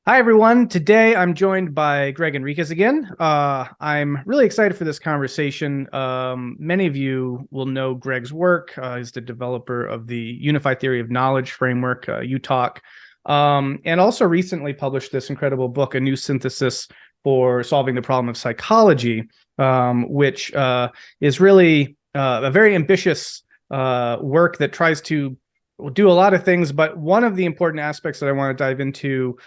Hi, everyone. Today I'm joined by Gregg Henriques again. I'm really excited for this conversation. Many of you will know Gregg's work. He's the developer of the Unified Theory of Knowledge framework, UTalk, and also recently published this incredible book, A New Synthesis for Solving the Problem of Psychology, which is really a very ambitious work that tries to do a lot of things, but one of the important aspects that I want to dive into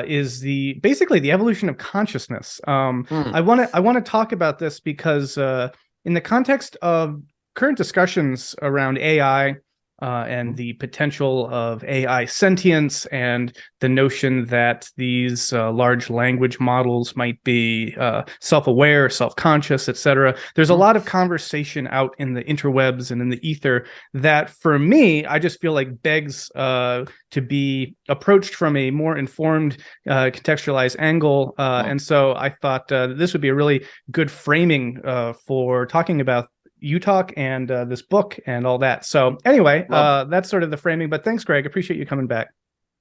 is basically the evolution of consciousness. I want to talk about this because in the context of current discussions around AI and the potential of AI sentience and the notion that these large language models might be self-aware, self-conscious, etc. There's a lot of conversation out in the interwebs and in the ether that, for me, I just feel like begs to be approached from a more informed, contextualized angle. And so I thought this would be a really good framing for talking about UTalk and this book and all that. So anyway, that's sort of the framing, but thanks, Gregg. Appreciate you coming back.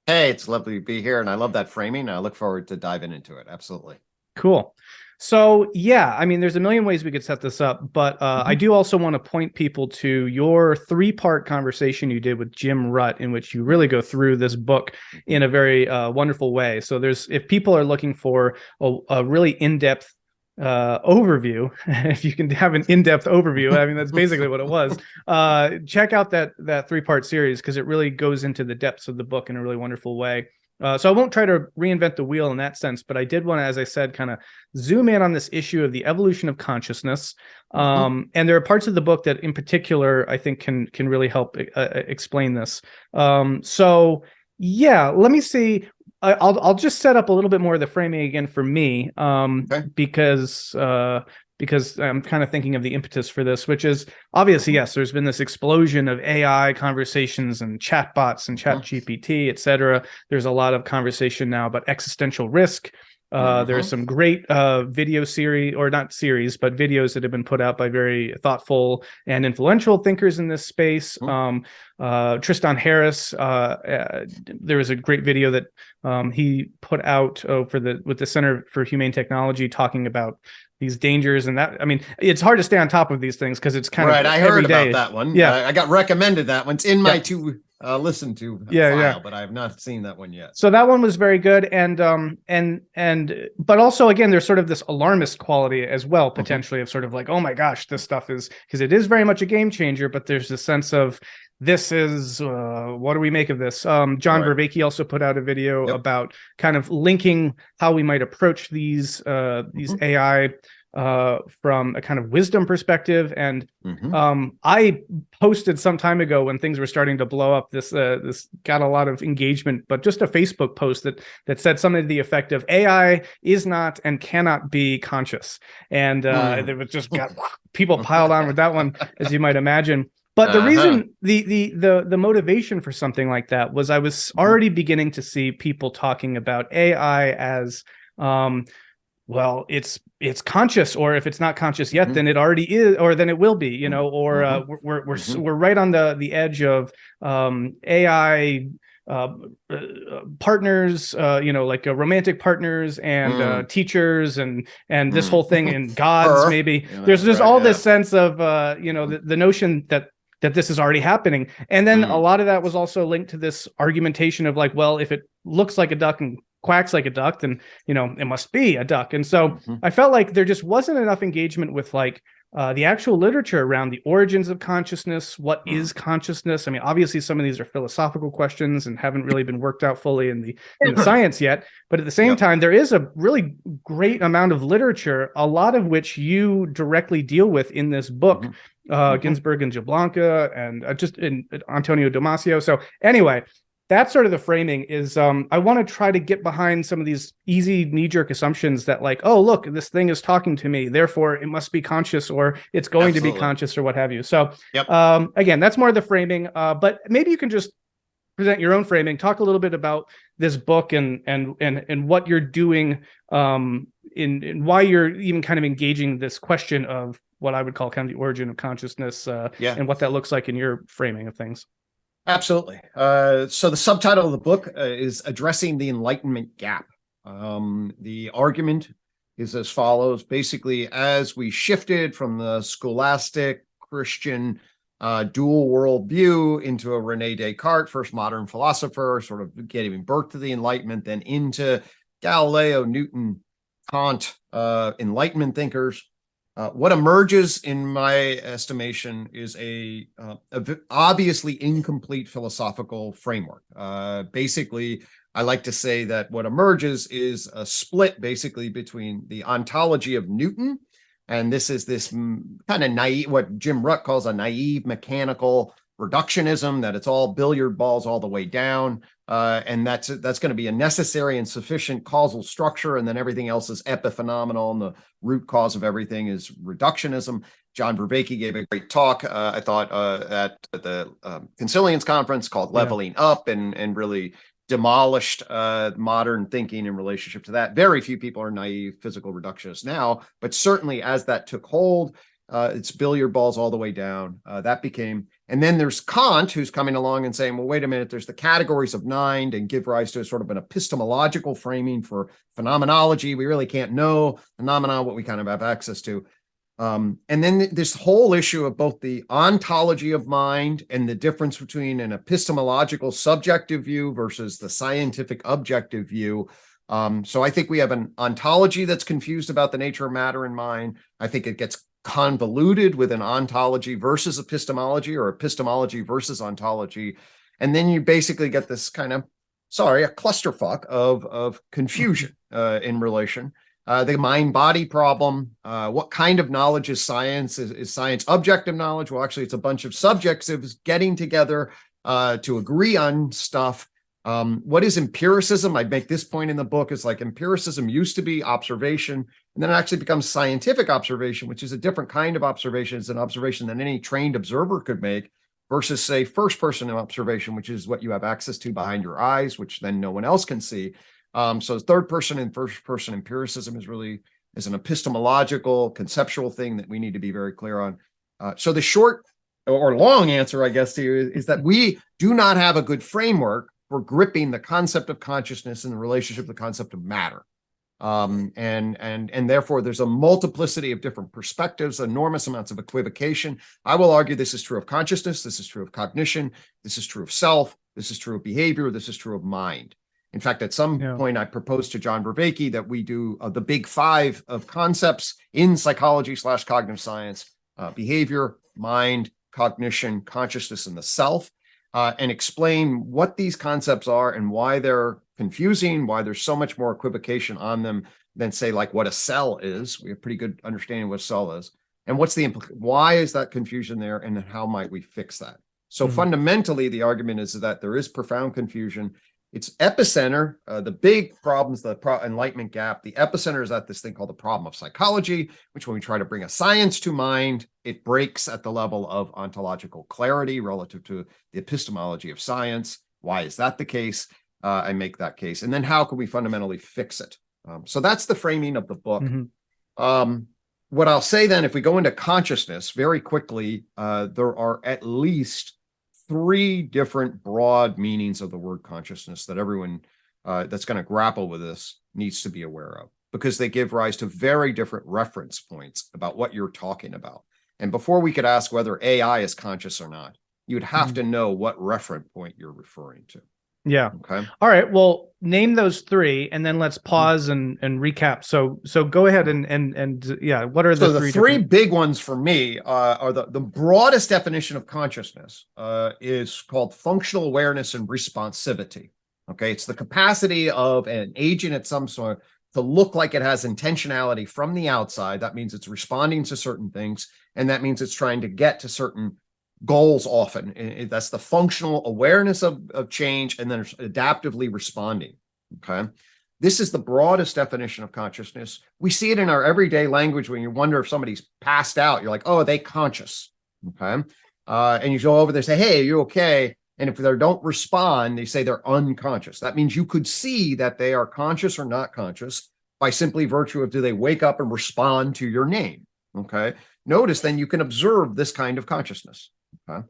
Hey, it's lovely to be here, and I love that framing. I look forward to diving into it. Absolutely. Cool. So yeah, I mean, there's a million ways we could set this up, but I do also want to point people to your 3-part conversation you did with Jim Rutt, in which you really go through this book in a very wonderful way. So if people are looking for a really in-depth overview, if you can have an in-depth overview, I mean, that's basically what it was. Check out that 3-part series, because it really goes into the depths of the book in a really wonderful way. So I won't try to reinvent the wheel in that sense, but I did want to, as I said, kind of zoom in on this issue of the evolution of consciousness. And there are parts of the book that in particular I think can really help explain this. So yeah, let me see. I'll just set up a little bit more of the framing again for me, because I'm kind of thinking of the impetus for this, which is obviously, yes, there's been this explosion of AI conversations and chatbots and ChatGPT, et cetera. There's a lot of conversation now about existential risk. There's some great video series, or not series, but videos that have been put out by very thoughtful and influential thinkers in this space. Tristan Harris, there was a great video that he put out with the Center for Humane Technology, talking about these dangers. And that, I mean, it's hard to stay on top of these things because it's kind of I heard about that one. Yeah, I got recommended that one. It's in my listen to file, but I have not seen that one yet. So that one was very good, and but also, again, there's sort of this alarmist quality as well, potentially, of sort of like, oh my gosh, this stuff is, because it is very much a game changer, but there's a sense of this is what do we make of this? John Vervaeke also put out a video about kind of linking how we might approach these AI from a kind of wisdom perspective. And I posted some time ago, when things were starting to blow up, this got a lot of engagement, but just a Facebook post that said something to the effect of AI is not and cannot be conscious. And there was just got people piled on with that one, as you might imagine. But the reason, the motivation for something like that was I was already beginning to see people talking about AI as, well, it's conscious, or if it's not conscious yet, then it already is, or then it will be, you know, or we're right on the edge of AI partners, you know, like romantic partners and teachers and this whole thing, and gods, maybe. There's just all this sense of you know, the notion that this is already happening. And then a lot of that was also linked to this argumentation of like, well, if it looks like a duck and quacks like a duck, then, you know, it must be a duck. And so I felt like there just wasn't enough engagement with like the actual literature around the origins of consciousness. What is consciousness? I mean, obviously some of these are philosophical questions and haven't really been worked out fully in the science yet. But at the same time, there is a really great amount of literature, a lot of which you directly deal with in this book. Ginsburg and Jablonka and just in Antonio Damasio. So anyway, that's sort of the framing is I want to try to get behind some of these easy knee-jerk assumptions that like, oh, look, this thing is talking to me, therefore it must be conscious, or it's going to be conscious, or what have you. So again, that's more of the framing, but maybe you can just present your own framing, talk a little bit about this book and what you're doing in why you're even kind of engaging this question of what I would call kind of the origin of consciousness and what that looks like in your framing of things. Absolutely. So the subtitle of the book is Addressing the Enlightenment Gap. The argument is as follows. Basically, as we shifted from the scholastic Christian dual world view into a René Descartes, first modern philosopher, sort of giving birth to the Enlightenment, then into Galileo, Newton, Kant, Enlightenment thinkers. What emerges, in my estimation, is a obviously incomplete philosophical framework. Basically, I like to say that what emerges is a split basically between the ontology of Newton, and this is this kind of naive, what Jim Rutt calls a naive mechanical reductionism, that it's all billiard balls all the way down, and that's going to be a necessary and sufficient causal structure, and then everything else is epiphenomenal, and the root cause of everything is reductionism. John Vervaeke gave a great talk, I thought, at the Consilience conference called Leveling Up, and really demolished modern thinking in relationship to that. Very few people are naive physical reductionists now, but certainly as that took hold, it's billiard balls all the way down. That became, and then there's Kant, who's coming along and saying, well, wait a minute, there's the categories of mind, and give rise to a sort of an epistemological framing for phenomenology. We really can't know phenomena, what we kind of have access to. And then this whole issue of both the ontology of mind and the difference between an epistemological subjective view versus the scientific objective view. So I think we have an ontology that's confused about the nature of matter and mind. I think it gets convoluted with an ontology versus epistemology, or epistemology versus ontology. And then you basically get this kind of, a clusterfuck of confusion in relation. The mind-body problem, what kind of knowledge is science? Is science objective knowledge? Well, actually, it's a bunch of subjectives getting together to agree on stuff. What is empiricism? I make this point in the book. It's like empiricism used to be observation, and then it actually becomes scientific observation, which is a different kind of observation. It's an observation that any trained observer could make, versus, say, first-person observation, which is what you have access to behind your eyes, which then no one else can see. So third person and first person empiricism is an epistemological, conceptual thing that we need to be very clear on. So the short or long answer, I guess, to you is that we do not have a good framework for gripping the concept of consciousness in the relationship to the concept of matter. And therefore there's a multiplicity of different perspectives, enormous amounts of equivocation. I will argue this is true of consciousness, this is true of cognition, this is true of self, this is true of behavior, this is true of mind. In fact, at some point, I proposed to John Vervaeke that we do the big five of concepts in psychology/cognitive science: behavior, mind, cognition, consciousness, and the self, and explain what these concepts are and why they're confusing, why there's so much more equivocation on them than, say, like what a cell is. We have pretty good understanding of what a cell is. And what's the why is that confusion there, and how might we fix that? So fundamentally, the argument is that there is profound confusion. Its epicenter, the big problems, the enlightenment gap, the epicenter is at this thing called the problem of psychology, which when we try to bring a science to mind, it breaks at the level of ontological clarity relative to the epistemology of science. Why is that the case? I make that case. And then how can we fundamentally fix it? So that's the framing of the book. What I'll say then, if we go into consciousness very quickly, there are at least three different broad meanings of the word consciousness that everyone that's going to grapple with this needs to be aware of, because they give rise to very different reference points about what you're talking about. And before we could ask whether AI is conscious or not, you'd have to know what reference point you're referring to. Yeah. Okay. All right. Well, name those three, and then let's pause and recap. So go ahead and yeah. What are the three big ones for me? Are the broadest definition of consciousness is called functional awareness and responsivity. Okay, it's the capacity of an agent at some sort to look like it has intentionality from the outside. That means it's responding to certain things, and that means it's trying to get to certain goals often. That's the functional awareness of change, and then adaptively responding. Okay. This is the broadest definition of consciousness. We see it in our everyday language when you wonder if somebody's passed out. You're like, oh, are they conscious? Okay. And you go over there and say, hey, are you okay? And if they don't respond, they say they're unconscious. That means you could see that they are conscious or not conscious by simply virtue of, do they wake up and respond to your name? Okay. Notice then you can observe this kind of consciousness. Okay.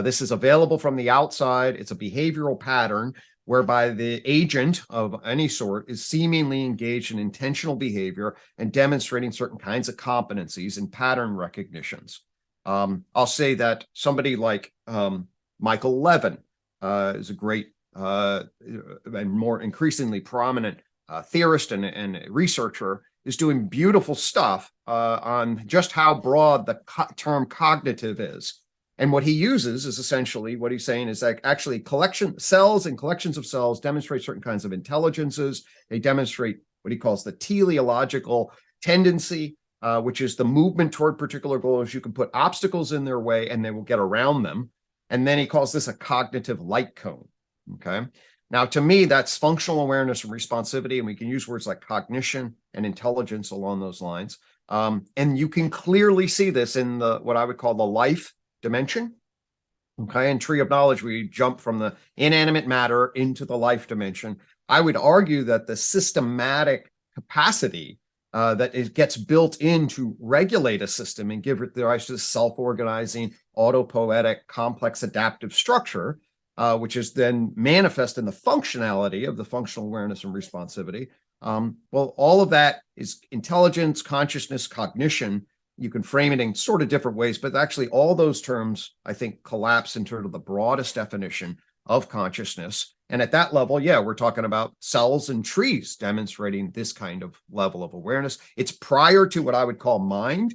This is available from the outside. It's a behavioral pattern. whereby the agent of any sort is seemingly engaged in intentional behavior and demonstrating certain kinds of competencies and pattern recognitions. I'll say that somebody like Michael Levin is a great and more increasingly prominent theorist and researcher, is doing beautiful stuff on just how broad the term cognitive is. And what he uses is essentially what he's saying is that actually cells and collections of cells demonstrate certain kinds of intelligences. They demonstrate what he calls the teleological tendency, which is the movement toward particular goals. You can put obstacles in their way and they will get around them. And then he calls this a cognitive light cone. Okay. Now, to me, that's functional awareness and responsivity. And we can use words like cognition and intelligence along those lines. And you can clearly see this in what I would call the life dimension. Okay. In Tree of Knowledge, we jump from the inanimate matter into the life dimension. I would argue that the systematic capacity that it gets built in to regulate a system and give it the rise to self-organizing, autopoietic, complex adaptive structure, which is then manifest in the functionality of the functional awareness and responsivity. Well, all of that is intelligence, consciousness, cognition. You can frame it in sort of different ways, but actually all those terms, I think, collapse into the broadest definition of consciousness. And at that level, yeah, we're talking about cells and trees demonstrating this kind of level of awareness. It's prior to what I would call mind.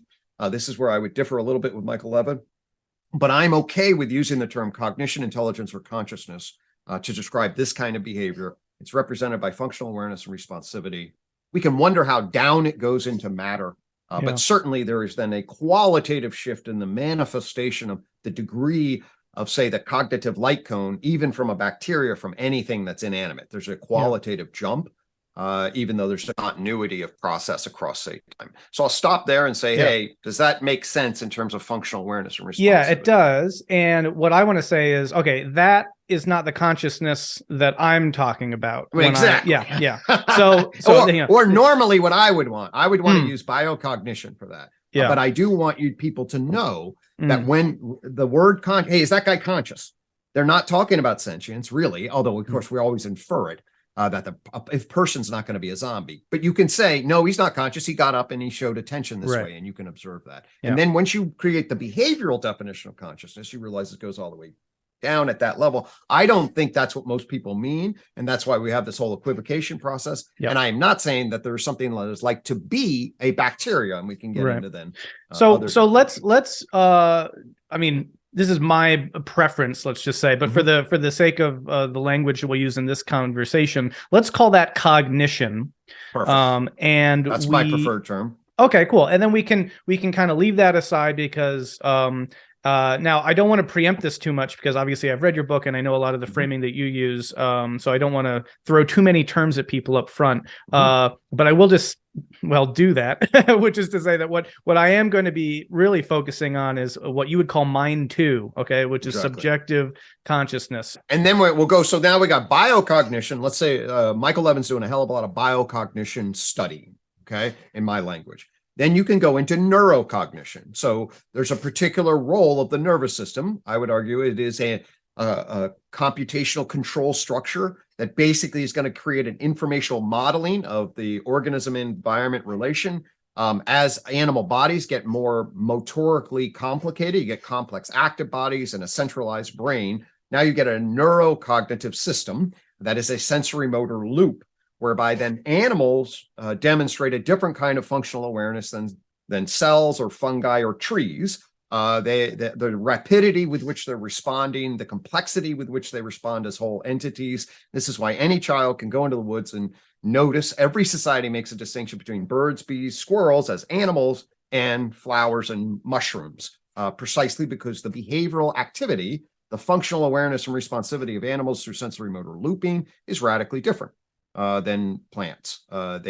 This is where I would differ a little bit with Michael Levin, but I'm okay with using the term cognition, intelligence, or consciousness to describe this kind of behavior. It's represented by functional awareness and responsivity. We can wonder how down it goes into matter, but certainly there is then a qualitative shift in the manifestation of the degree of, say, the cognitive light cone, even from a bacteria, from anything that's inanimate. There's a qualitative jump, even though there's a continuity of process across, say, time. So I'll stop there and say, hey, does that make sense in terms of functional awareness and responsibility? Yeah, it does. And what I want to say is, okay, that is not the consciousness that I'm talking about. Exactly. So, or normally what I would want to use biocognition for that. Yeah. But I do want you people to know that when the word hey, is that guy conscious? They're not talking about sentience, really, although, of course, we always infer it, that if person's not going to be a zombie. But you can say, no, he's not conscious. He got up and he showed attention this way, and you can observe that. Yeah. And then once you create the behavioral definition of consciousness, you realize it goes all the way down at that level. I don't think that's what most people mean. And that's why we have this whole equivocation process. Yep. And I am not saying that there's something that is like to be a bacteria, and we can get into then. So let's I mean, this is my preference, let's just say, but for the sake of the language we'll use in this conversation, let's call that cognition. Perfect. And that's my preferred term. Okay, cool. And then we can kind of leave that aside because now, I don't want to preempt this too much because obviously I've read your book and I know a lot of the framing that you use. So I don't want to throw too many terms at people up front. But I will just, do that, which is to say that what I am going to be really focusing on is what you would call mind two, okay, which is subjective consciousness. And then we'll go. So now we got biocognition. Let's say Michael Levin's doing a hell of a lot of biocognition study, okay, in my language. Then you can go into neurocognition. So there's a particular role of the nervous system. I would argue it is a computational control structure that basically is going to create an informational modeling of the organism-environment relation. As animal bodies get more motorically complicated, you get complex active bodies and a centralized brain. Now you get a neurocognitive system that is a sensory motor loop, whereby then animals demonstrate a different kind of functional awareness than cells or fungi or trees. The rapidity with which they're responding, the complexity with which they respond as whole entities. This is why any child can go into the woods and notice. Every society makes a distinction between birds, bees, squirrels as animals, and flowers and mushrooms, precisely because the behavioral activity, the functional awareness and responsivity of animals through sensory motor looping is radically different than plants. And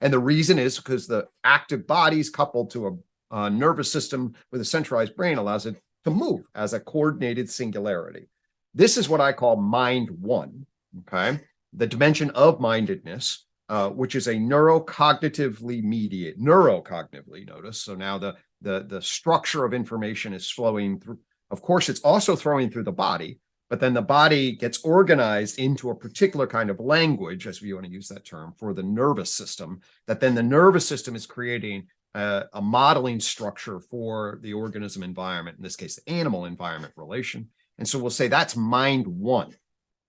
the reason is because the active bodies coupled to a nervous system with a centralized brain allows it to move as a coordinated singularity. This is what I call mind one, okay? The dimension of mindedness, which is a neurocognitively mediated, notice. So now the structure of information is flowing through. Of course, it's also flowing through the body, but then the body gets organized into a particular kind of language, as we want to use that term, for the nervous system, that then the nervous system is creating a modeling structure for the organism environment, in this case, the animal environment relation. And so we'll say that's mind one.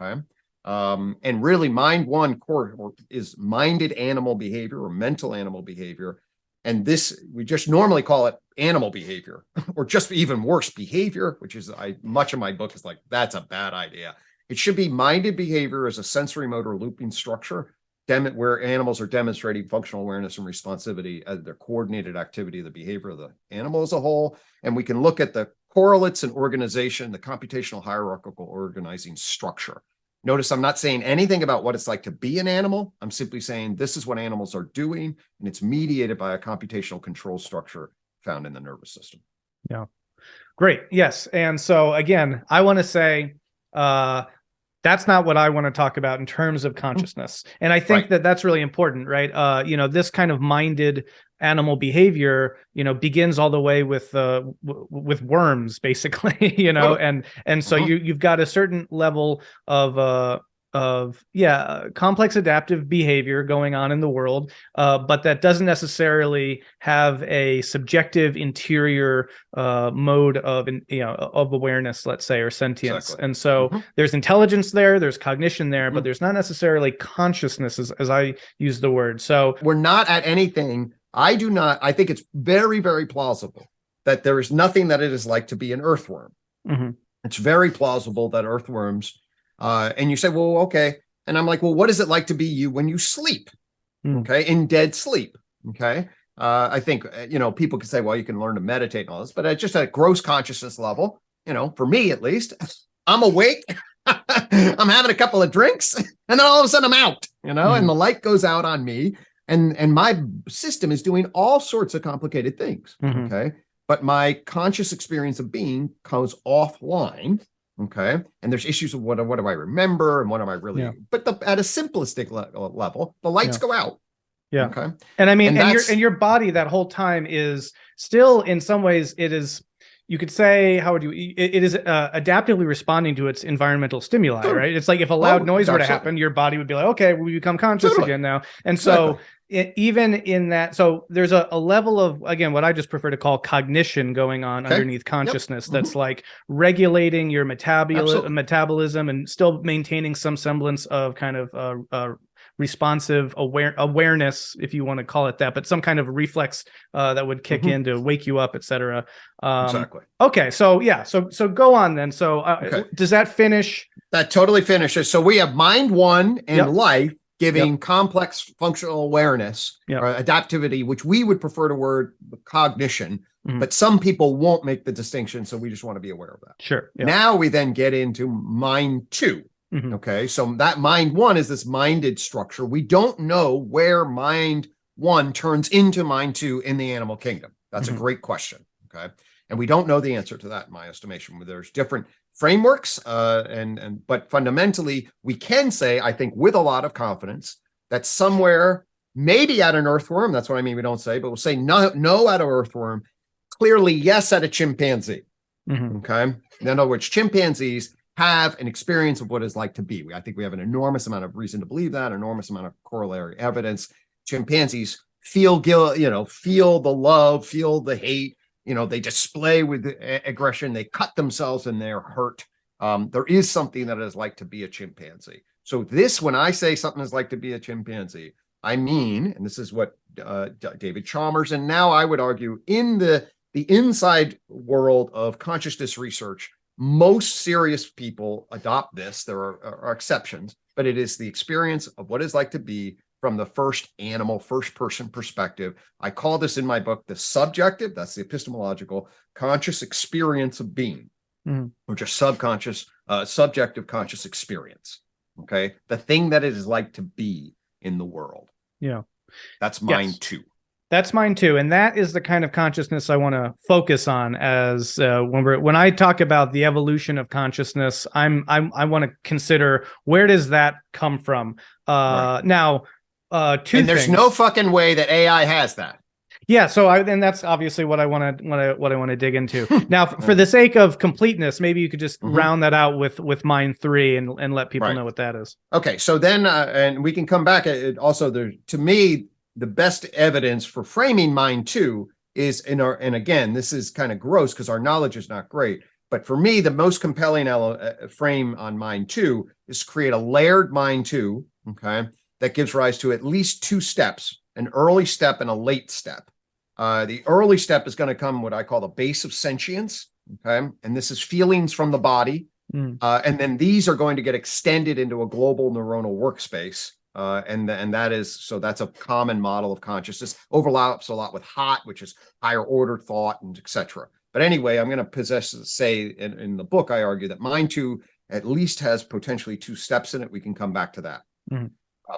Okay. And really mind one core is minded animal behavior or mental animal behavior. And this, we just normally call it animal behavior or just even worse behavior, which is much of my book is like, that's a bad idea. It should be minded behavior as a sensory motor looping structure where animals are demonstrating functional awareness and responsivity as their coordinated activity of the behavior of the animal as a whole. And we can look at the correlates and organization, the computational hierarchical organizing structure. Notice I'm not saying anything about what it's like to be an animal. I'm simply saying this is what animals are doing, and it's mediated by a computational control structure found in the nervous system. Yeah, great. Yes. And so again, I want to say, that's not what I want to talk about in terms of consciousness. And I think that that's really important, right? This kind of minded animal behavior, begins all the way with worms, basically, and so you've got a certain level of complex adaptive behavior going on in the world, but that doesn't necessarily have a subjective interior mode of awareness, let's say, or sentience. Exactly. And so there's intelligence there, there's cognition there, but there's not necessarily consciousness as I use the word. So we're not at anything. I think it's very, very plausible that there is nothing that it is like to be an earthworm. It's very plausible that earthworms, and you say, well, okay. And I'm like, well, what is it like to be you when you sleep? Okay. In dead sleep. Okay. I think, people can say, well, you can learn to meditate and all this, but at just a gross consciousness level, for me, at least, I'm awake. I'm having a couple of drinks and then all of a sudden I'm out, and the light goes out on me. And my system is doing all sorts of complicated things, okay? But my conscious experience of being goes offline, okay? And there's issues of what do I remember and what am I really... But at a simplistic level, the lights go out. Yeah. Okay. And I mean, and your body that whole time is still, in some ways, it is... You could say, it is adaptively responding to its environmental stimuli, right? It's like if a loud noise were to happen, your body would be like, okay, we become conscious again now. And so even in that, so there's a level of, again, what I just prefer to call cognition going on underneath consciousness that's like regulating your metabolism and still maintaining some semblance of kind of responsive awareness, if you want to call it that, but some kind of reflex that would kick in to wake you up, etc. Exactly. Okay, so so go on then. So does that finish? That totally finishes. So we have mind one and life giving complex functional awareness or adaptivity, which we would prefer to word cognition, but some people won't make the distinction. So we just want to be aware of that. Sure. Now we then get into mind two. Okay, so that mind one is this minded structure. We don't know where mind one turns into mind two in the animal kingdom. That's a great question. Okay, and we don't know the answer to that in my estimation. There's different frameworks, but fundamentally we can say, I think, with a lot of confidence, that somewhere, maybe at an earthworm. That's what I mean. We don't say, but we'll say no at an earthworm. Clearly, yes at a chimpanzee. Okay, in other words, chimpanzees have an experience of what it's like to be. I think we have an enormous amount of reason to believe that, enormous amount of corollary evidence. Chimpanzees feel guilt, feel the love, feel the hate, they display with aggression, they cut themselves and they're hurt. There is something that it is like to be a chimpanzee. So when I say something is like to be a chimpanzee, I mean, and this is what David Chalmers, and now I would argue in the inside world of consciousness research, most serious people adopt this. There are exceptions, but it is the experience of what it's like to be from the first person perspective. I call this in my book the subjective, that's the epistemological, conscious experience of being, or just subjective conscious experience. Okay, the thing that it is like to be in the world. Yeah, that's mind two. That's mine too, and that is the kind of consciousness I want to focus on. As when I talk about the evolution of consciousness, I want to consider, where does that come from? Now, and there's no fucking way that AI has that. Yeah, so and that's obviously what I want to dig into. Now, for the sake of completeness, maybe you could just round that out with mind 3 and let people know what that is. Okay, so then and we can come back at also there. To me, the best evidence for framing mind 2 is and again, this is kind of gross because our knowledge is not great. But for me, the most compelling frame on mind 2 is to create a layered mind 2, okay, that gives rise to at least 2 steps, an early step and a late step. The early step is going to come what I call the base of sentience, okay, and this is feelings from the body, and then these are going to get extended into a global neuronal workspace, and that is so that's a common model of consciousness. Overlaps a lot with HOT, which is higher order thought, and etc. But anyway, I'm going to say in the book, I argue that mind 2 at least has potentially 2 steps in it. We can come back to that.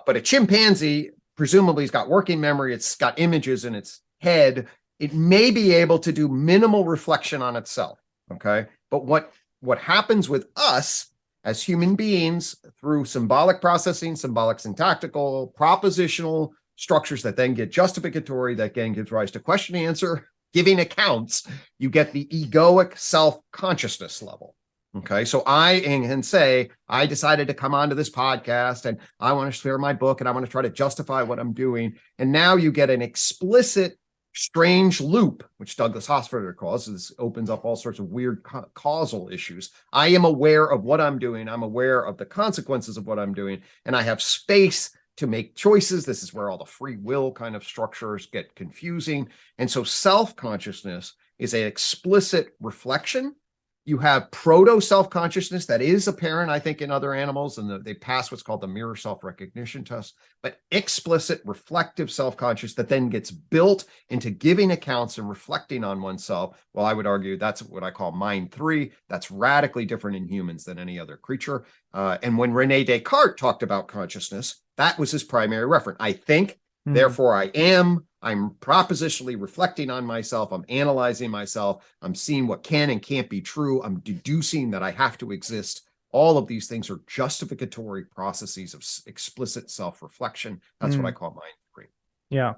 But a chimpanzee presumably has got working memory. It's got images in its head. It may be able to do minimal reflection on itself. Okay. But what happens with us as human beings through symbolic processing, symbolic syntactical, propositional structures that then get justificatory, that then gives rise to question answer, giving accounts, you get the egoic self-consciousness level. Okay, so I can say, I decided to come onto this podcast and I want to share my book and I want to try to justify what I'm doing. And now you get an explicit, strange loop, which Douglas Hofstadter calls. This opens up all sorts of weird causal issues. I am aware of what I'm doing. I'm aware of the consequences of what I'm doing. And I have space to make choices. This is where all the free will kind of structures get confusing. And so self-consciousness is an explicit reflection. You have proto self-consciousness that is apparent, I think, in other animals, and they pass what's called the mirror self-recognition test, but explicit reflective self-conscious that then gets built into giving accounts and reflecting on oneself. Well, I would argue that's what I call mind 3. That's radically different in humans than any other creature. And when Rene Descartes talked about consciousness, that was his primary reference. I think, therefore I am. I'm propositionally reflecting on myself. I'm analyzing myself. I'm seeing what can and can't be true. I'm deducing that I have to exist. All of these things are justificatory processes of explicit self-reflection. That's what I call mind 3. Yeah.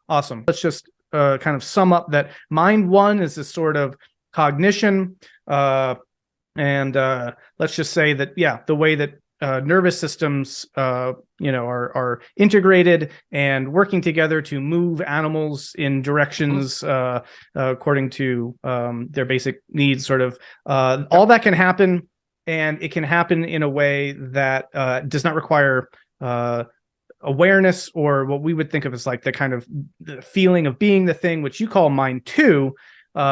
Awesome. Let's just kind of sum up that mind 1 is this sort of cognition. And let's just say that, yeah, the way that nervous systems, are integrated and working together to move animals in directions according to their basic needs. Sort of all that can happen, and it can happen in a way that does not require awareness, or what we would think of as like the kind of the feeling of being the thing, which you call mind 2.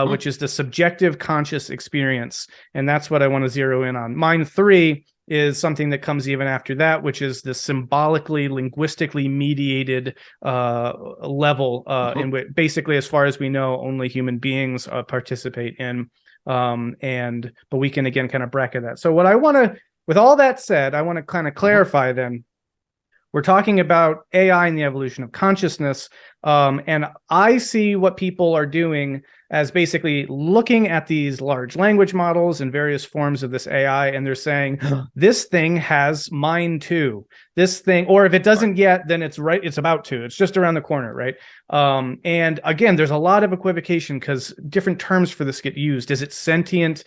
Which is the subjective conscious experience, and that's what I want to zero in on. Mind 3 is something that comes even after that, which is the symbolically, linguistically mediated level in which, basically, as far as we know, only human beings participate in. But we can again kind of bracket that. So what I want to, with all that said, I want to kind of clarify then. We're talking about AI and the evolution of consciousness, and I see what people are doing as basically looking at these large language models and various forms of this AI, and they're saying, this thing has mind 2. This thing, or if it doesn't yet, then it's right. It's about to. It's just around the corner, right? And again, there's a lot of equivocation because different terms for this get used. Is it sentient?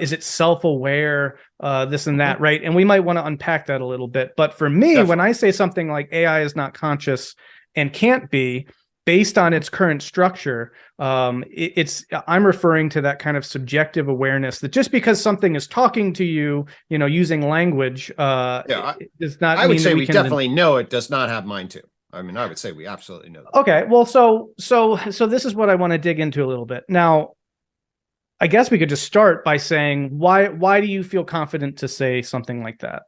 Is it self-aware? This and that, right? And we might want to unpack that a little bit. But for me, when I say something like AI is not conscious and can't be, based on its current structure, I'm referring to that kind of subjective awareness that just because something is talking to you, using language, does not. I would say we definitely know it does not have mind 2. I mean, I would say we absolutely know that. Okay, well, so this is what I want to dig into a little bit now. I guess we could just start by saying why do you feel confident to say something like that?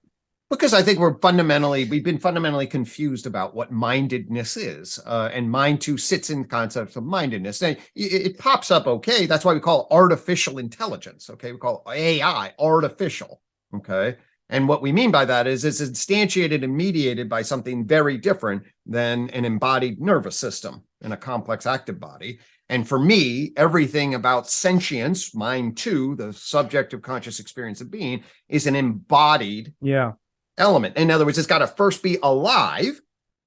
Because I think we've been fundamentally confused about what mindedness is. And mind 2 sits in concepts of mindedness. And it pops up, okay. That's why we call artificial intelligence. Okay. We call AI artificial. Okay. And what we mean by that is it's instantiated and mediated by something very different than an embodied nervous system in a complex active body. And for me, everything about sentience, mind 2, the subjective conscious experience of being, is an embodied element. In other words, it's got to first be alive,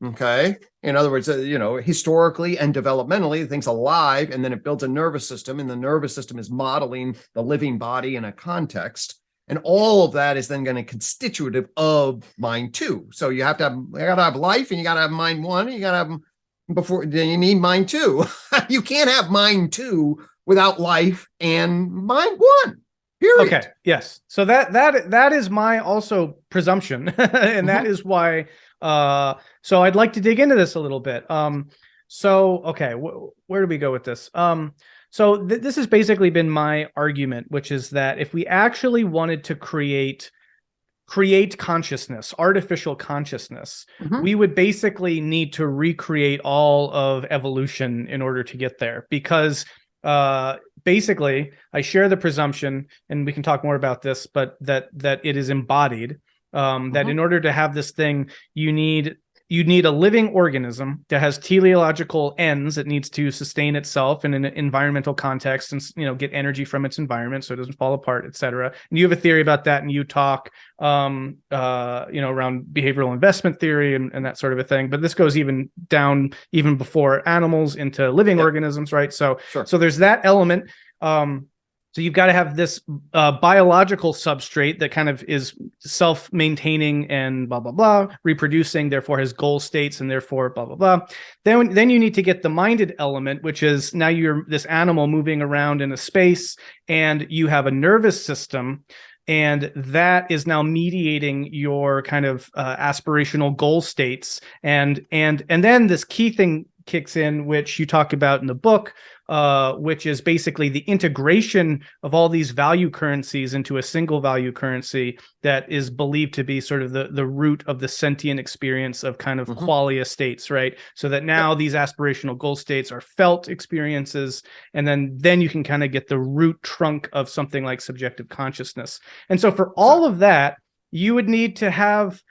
Okay. In other words, historically and developmentally, the thing's alive, and then it builds a nervous system, and the nervous system is modeling the living body in a context. And all of that is then going to constitutive of mind two. So you gotta have life, and you gotta have mind one, and you gotta have then you need mind two. You can't have mind two without life and mind one. Period. Okay. Yes. So that is my also presumption, and that is why. So I'd like to dig into this a little bit. Okay, where do we go with this? This has basically been my argument, which is that if we actually wanted to create consciousness, artificial consciousness, we would basically need to recreate all of evolution in order to get there, because basically I share the presumption, and we can talk more about this, but that it is embodied, that in order to have this thing, you need a living organism that has teleological ends. It needs to sustain itself in an environmental context and, get energy from its environment so it doesn't fall apart, etc. And you have a theory about that, and you talk, around behavioral investment theory and that sort of a thing. But this goes even before animals into living organisms, right? So there's that element. So you've got to have this biological substrate that kind of is self-maintaining and blah, blah, blah, reproducing, therefore has goal states, and therefore blah, blah, blah. Then you need to get the minded element, which is now you're this animal moving around in a space, and you have a nervous system, and that is now mediating your kind of aspirational goal states. And then this key thing kicks in, which you talk about in the book, which is basically the integration of all these value currencies into a single value currency that is believed to be sort of the root of the sentient experience of kind of qualia states, right? So that now these aspirational goal states are felt experiences, and then you can kind of get the root trunk of something like subjective consciousness. And so for all of that, you would need to have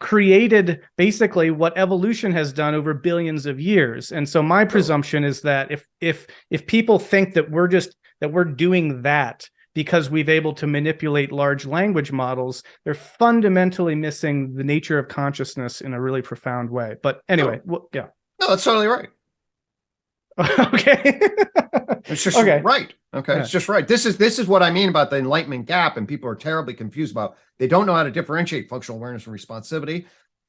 created basically what evolution has done over billions of years. And so my presumption is that if people think that we're doing that because we've able to manipulate large language models, they're fundamentally missing the nature of consciousness in a really profound way. But anyway, yeah. No, that's totally right. Okay. It's just right. Okay. Yeah. It's just right. This is what I mean about the enlightenment gap, and people are terribly confused about. They don't know how to differentiate functional awareness from responsivity.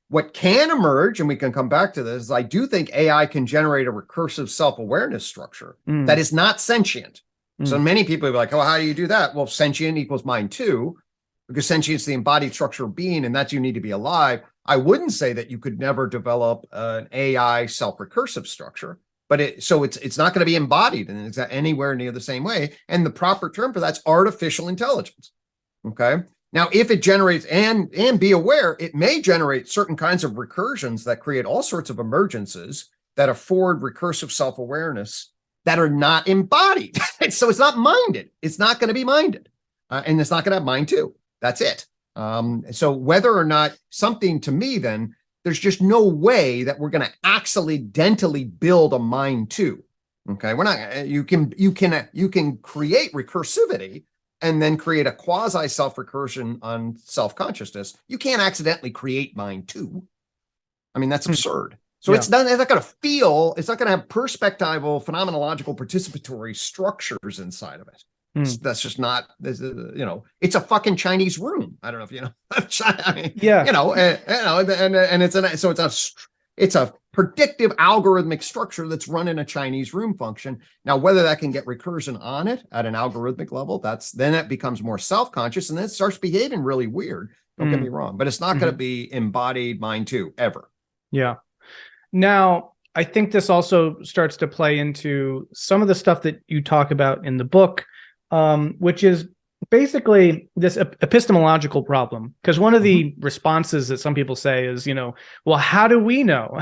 What can emerge, and we can come back to this, is I do think AI can generate a recursive self-awareness structure that is not sentient. So many people are like, oh, how do you do that? Well, sentient equals mind two, because sentience is the embodied structure of being, and that's you need to be alive. I wouldn't say that you could never develop an AI self-recursive structure. But it's not going to be embodied in anywhere near the same way. And the proper term for that's artificial intelligence. Okay. Now, if it generates and be aware, it may generate certain kinds of recursions that create all sorts of emergences that afford recursive self-awareness that are not embodied. So it's not minded. It's not going to be minded. And it's not going to have mind too. That's it. So whether or not something, to me, then, there's just no way that we're going to accidentally build a mind too. Okay, we're not. You can create recursivity and then create a quasi self-recursion on self-consciousness. You can't accidentally create mind too. I mean, that's absurd. So it's not going to feel. It's not going to have perspectival, phenomenological, participatory structures inside of it. That's just not, it's a fucking Chinese room. I don't know if you know. I mean, it's a predictive algorithmic structure that's run in a Chinese room function. Now, whether that can get recursion on it at an algorithmic level, then it becomes more self-conscious, and then it starts behaving really weird. Don't get me wrong, but it's not going to be embodied mind too, ever. Yeah. Now, I think this also starts to play into some of the stuff that you talk about in the book, which is basically this epistemological problem. Because one of the responses that some people say is, well, how do we know?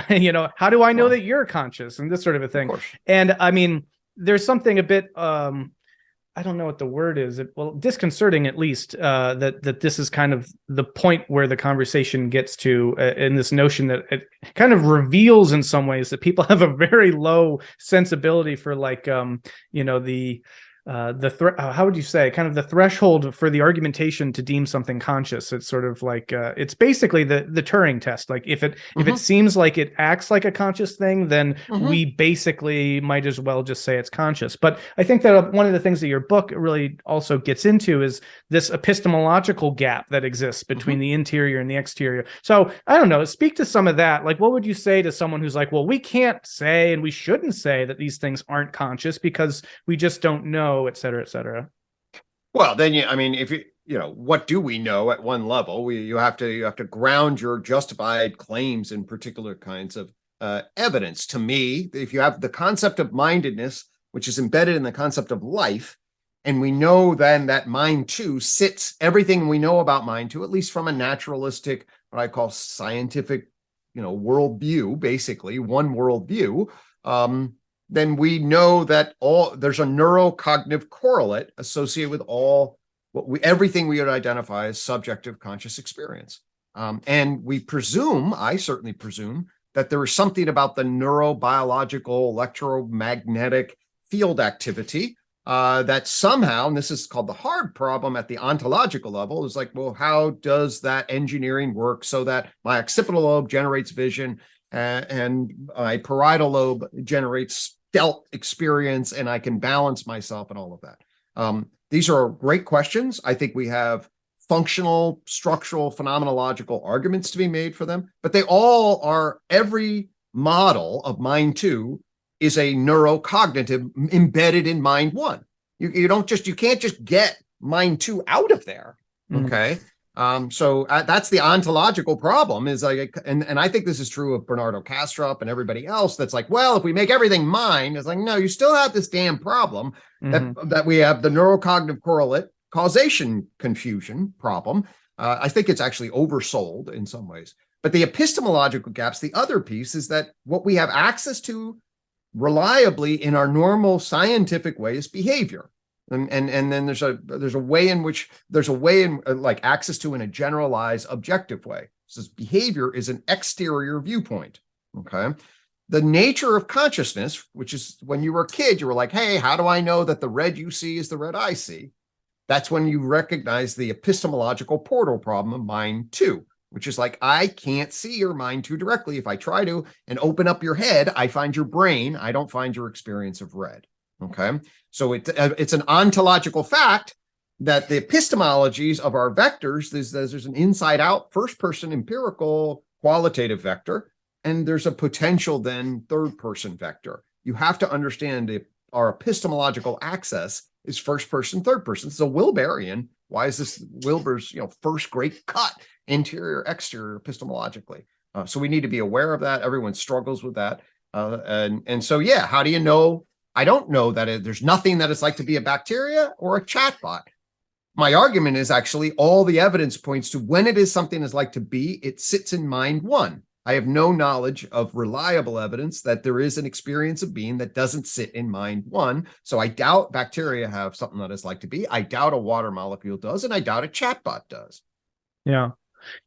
How do I know that you're conscious, and this sort of a thing? And I mean, there's something a bit, I don't know what the word is. Disconcerting, at least, that this is kind of the point where the conversation gets to, in this notion that it kind of reveals in some ways that people have a very low sensibility for, like, how would you say, kind of the threshold for the argumentation to deem something conscious. It's sort of like it's basically the Turing test. Like if it seems like it acts like a conscious thing, then we basically might as well just say it's conscious. But I think that one of the things that your book really also gets into is this epistemological gap that exists between the interior and the exterior. So I don't know, speak to some of that. Like, what would you say to someone who's like, well, we can't say and we shouldn't say that these things aren't conscious because we just don't know, et cetera, et cetera. Well, then if what do we know at one level? You have to ground your justified claims in particular kinds of evidence. To me, if you have the concept of mindedness, which is embedded in the concept of life, and we know then that mind too sits, everything we know about mind too, at least from a naturalistic, what I call scientific, worldview, basically one worldview, then we know that there's a neurocognitive correlate associated with everything we would identify as subjective conscious experience. And we presume, I certainly presume, that there is something about the neurobiological electromagnetic field activity that somehow, and this is called the hard problem at the ontological level, is like, well, how does that engineering work so that my occipital lobe generates vision and my parietal lobe generates felt experience, and I can balance myself and all of that. These are great questions. I think we have functional, structural, phenomenological arguments to be made for them, but they all are, every model of mind two is a neurocognitive embedded in mind one. You can't just get mind two out of there. Okay. So that's the ontological problem, is like, and I think this is true of Bernardo Kastrup and everybody else. That's like, well, if we make everything mine, it's like, no, you still have this damn problem that we have the neurocognitive correlate causation confusion problem. I think it's actually oversold in some ways, but the epistemological gaps, the other piece is that what we have access to reliably in our normal scientific way is behavior. And then there's a way in like access to in a generalized objective way. So behavior is an exterior viewpoint. Okay. The nature of consciousness, which is when you were a kid, you were like, hey, how do I know that the red you see is the red I see? That's when you recognize the epistemological portal problem of mind two, which is like, I can't see your mind two directly. If I try to and open up your head, I find your brain. I don't find your experience of red. Okay. So it's an ontological fact that the epistemologies of our vectors, there's an inside out first person empirical qualitative vector, and there's a potential then third person vector. You have to understand our epistemological access is first person, third person. It's a Wilberian. Why is this Wilber's first great cut, interior, exterior epistemologically? So we need to be aware of that. Everyone struggles with that. And so, yeah, how do you know? I don't know that there's nothing that it's like to be a bacteria or a chatbot. My argument is actually all the evidence points to when it is something is like to be, it sits in mind one. I have no knowledge of reliable evidence that there is an experience of being that doesn't sit in mind one. So I doubt bacteria have something that is like to be. I doubt a water molecule does, and I doubt a chatbot does. Yeah.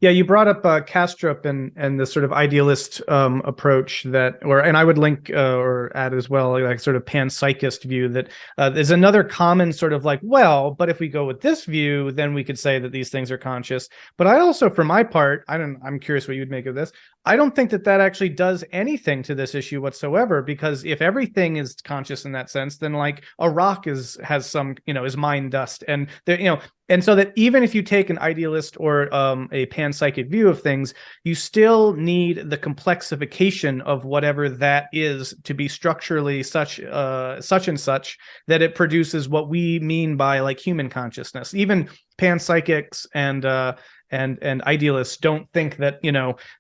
Yeah, you brought up Kastrup and the sort of idealist approach and I would link or add as well, like sort of panpsychist view that there's another common sort of like, well, but if we go with this view, then we could say that these things are conscious. But I also, for my part, I'm curious what you'd make of this. I don't think that actually does anything to this issue whatsoever, because if everything is conscious in that sense, then like a rock has some, is mind dust, and there, and so that even if you take an idealist or a panpsychic view of things, you still need the complexification of whatever that is to be structurally such and such that it produces what we mean by like human consciousness. Even panpsychics and idealists don't think that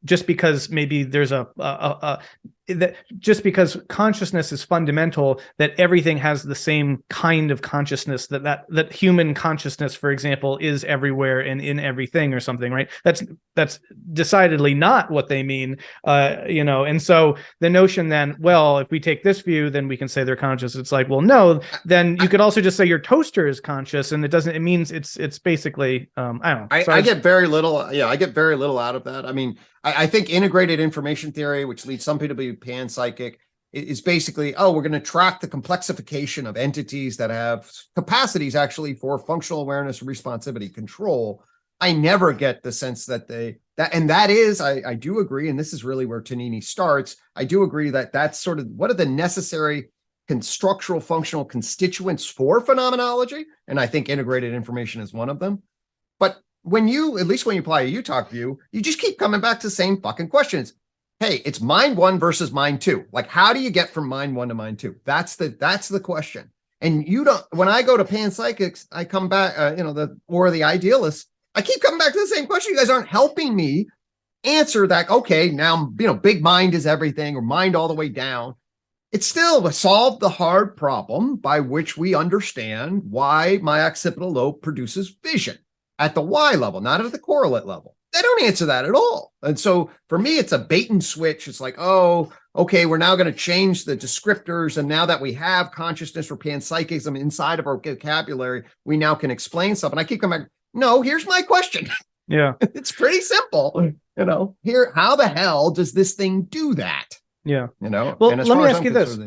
just because maybe there's that just because consciousness is fundamental, that everything has the same kind of consciousness, that human consciousness, for example, is everywhere and in everything or something, right? That's decidedly not what they mean, and so the notion then, well, if we take this view, then we can say they're conscious. It's like, well, no, then you could also just say your toaster is conscious, and it means it's basically, I don't know. I get very little. Yeah, I get very little out of that. I mean, I think integrated information theory, which leads some people to be panpsychic, is basically, oh, we're going to track the complexification of entities that have capacities actually for functional awareness, responsivity, control. I never get the sense that that is, I do agree, and this is really where Tonini starts. I do agree that that's sort of what are the necessary structural functional constituents for phenomenology, and I think integrated information is one of them. But when you, at least when you apply a UTOC view, you just keep coming back to the same fucking questions. Hey, it's mind one versus mind two. Like, how do you get from mind one to mind two? That's the question. And you don't, when I go to Panpsychists, I come back, or the Idealist, I keep coming back to the same question. You guys aren't helping me answer that. Okay, now, big mind is everything, or mind all the way down. It's still solve the hard problem by which we understand why my occipital lobe produces vision at the Y level, not at the correlate level. They don't answer that at all. And so for me, it's a bait and switch. It's like, oh, okay, we're now going to change the descriptors. And now that we have consciousness or panpsychism inside of our vocabulary, we now can explain stuff. And I keep coming back, no, here's my question. Yeah. It's pretty simple. Here, how the hell does this thing do that? Yeah. Well, let me ask you this.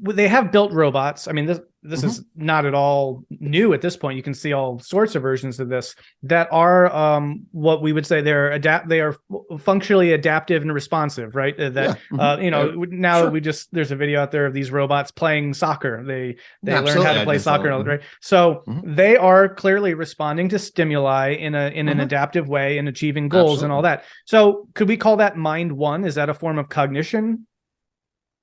They have built robots. I mean, this is not at all new at this point. You can see all sorts of versions of this that are what we would say they are functionally adaptive and responsive, right? Now there's a video out there of these robots playing soccer. They learn how to play soccer, right? So they are clearly responding to stimuli in an adaptive way and achieving goals and all that. So could we call that mind one? Is that a form of cognition?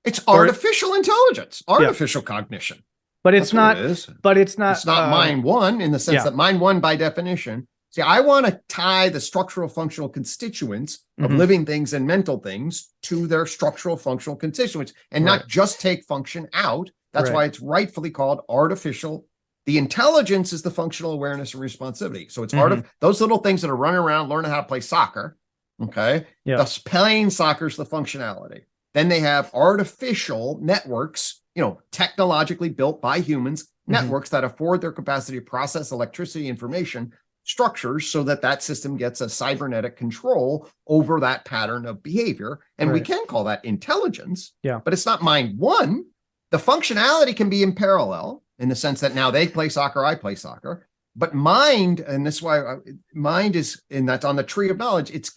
It's artificial intelligence, artificial cognition. But it's not. But it's not. It's not mind one in the sense that mind one, by definition. See, I want to tie the structural functional constituents of living things and mental things to their structural functional constituents, and not just take function out. That's why it's rightfully called artificial. The intelligence is the functional awareness and responsivity. So it's those little things that are running around learning how to play soccer. Okay, thus playing soccer is the functionality. Then they have artificial networks, technologically built by humans, networks that afford their capacity to process electricity information structures so that system gets a cybernetic control over that pattern of behavior. And we can call that intelligence, but it's not mind one. The functionality can be in parallel in the sense that now they play soccer, I play soccer. But mind, and this is why mind is, and that's on the tree of knowledge, it's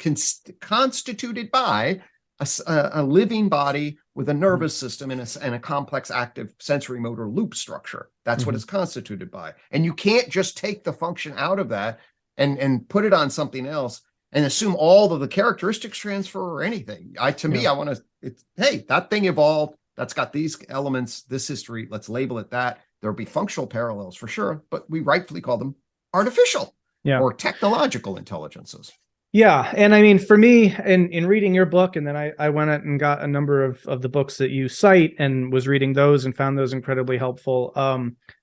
constituted by a living body with a nervous system and a complex active sensory motor loop structure. That's what it's constituted by. And you can't just take the function out of that and put it on something else and assume all of the characteristics transfer or anything. I want to, hey, that thing evolved. That's got these elements, this history. Let's label it that. There'll be functional parallels for sure, but we rightfully call them artificial or technological intelligences. Yeah. And I mean, for me, in reading your book, and then I went out and got a number of the books that you cite and was reading those and found those incredibly helpful.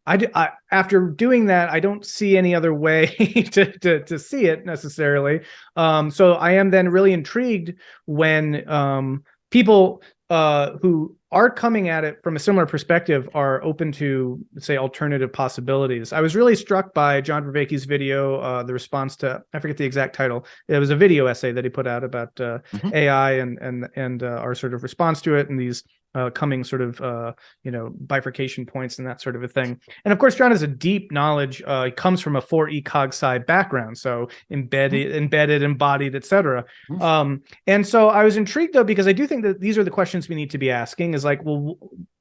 I after doing that, I don't see any other way to see it necessarily. So I am then really intrigued when people who are coming at it from a similar perspective are open to, say, alternative possibilities. I was really struck by John Vervaeke's video, the response to, I forget the exact title. It was a video essay that he put out about AI and our sort of response to it and these coming sort of, bifurcation points and that sort of a thing. And of course, John has a deep knowledge. He comes from a 4E cog sci background, so embedded, embodied, etc. And so I was intrigued though, because I do think that these are the questions we need to be asking is like, well,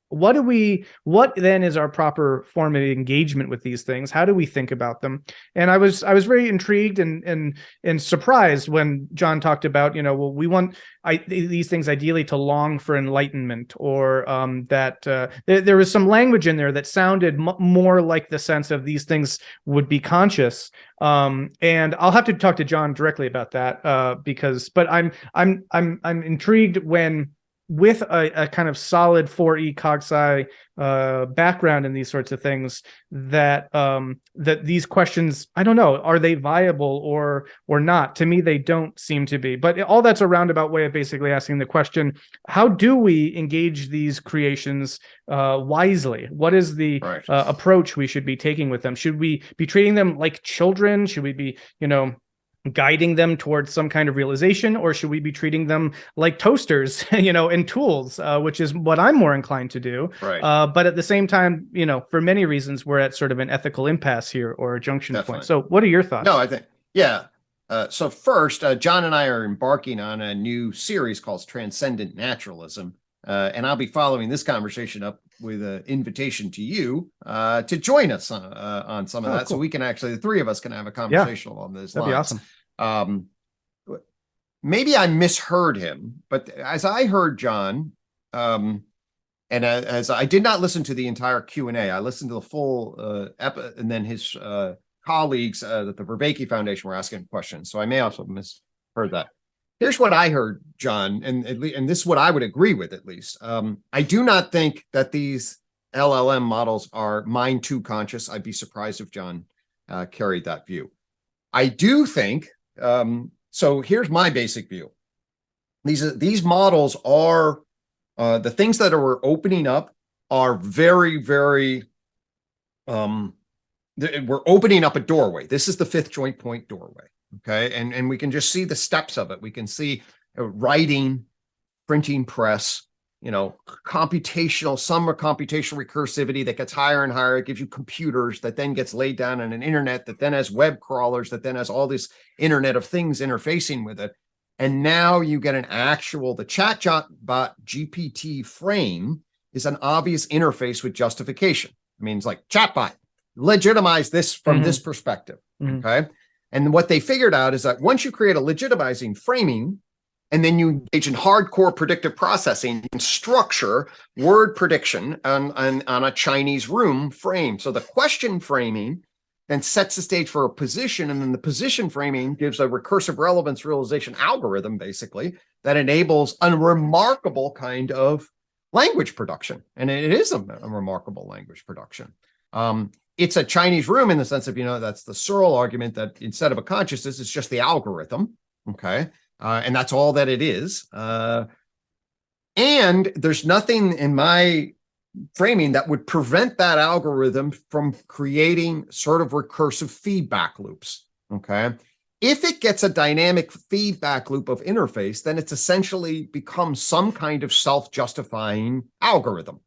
what then is our proper form of engagement with these things? How do we think about them? And I was very intrigued and surprised when John talked about, we want these things ideally to long for enlightenment, or that there was some language in there that sounded more like the sense of these things would be conscious. And I'll have to talk to John directly about that but I'm intrigued when, with a kind of solid 4E cog sci background in these sorts of things, that these questions, I don't know, are they viable or not? To me, they don't seem to be. But all that's a roundabout way of basically asking the question: how do we engage these creations wisely? What is the approach we should be taking with them? Should we be treating them like children? Should we be, guiding them towards some kind of realization, or should we be treating them like toasters, and tools, which is what I'm more inclined to do. Right. But at the same time, for many reasons, we're at sort of an ethical impasse here, or a junction Definitely. point. So what are your thoughts? No, I think, yeah. So first, John and I are embarking on a new series called Transcendent Naturalism. And I'll be following this conversation up with an invitation to you to join us on some of that. Cool. So we can actually, the three of us can have a conversation along those lines. That'd be awesome. Maybe I misheard him, but as I heard John, and as I did not listen to the entire Q&A, I listened to the full and then his colleagues at the Vervaeke Foundation were asking questions. So I may also have misheard that. Here's what I heard, John, and this is what I would agree with, at least. I do not think that these LLM models are mind too conscious. I'd be surprised if John carried that view. I do think, so here's my basic view. These models are, the things that we're opening up are very, very, we're opening up a doorway. This is the fifth joint point doorway. Okay, and we can just see the steps of it. We can see writing, printing press, computational, some are computational recursivity that gets higher and higher. It gives you computers that then gets laid down on an internet that then has web crawlers that then has all this Internet of Things interfacing with it. And now you get the chatbot GPT frame is an obvious interface with justification. I mean, it's like chatbot, legitimize this from this perspective. Okay. And what they figured out is that once you create a legitimizing framing, and then you engage in hardcore predictive processing and structure word prediction on a Chinese room frame. So the question framing then sets the stage for a position, and then the position framing gives a recursive relevance realization algorithm, basically, that enables a remarkable kind of language production. And it is a remarkable language production. It's a Chinese room in the sense of, that's the Searle argument that instead of a consciousness, it's just the algorithm. Okay. And that's all that it is. And there's nothing in my framing that would prevent that algorithm from creating sort of recursive feedback loops. Okay. If it gets a dynamic feedback loop of interface, then it's essentially becomes some kind of self-justifying algorithm.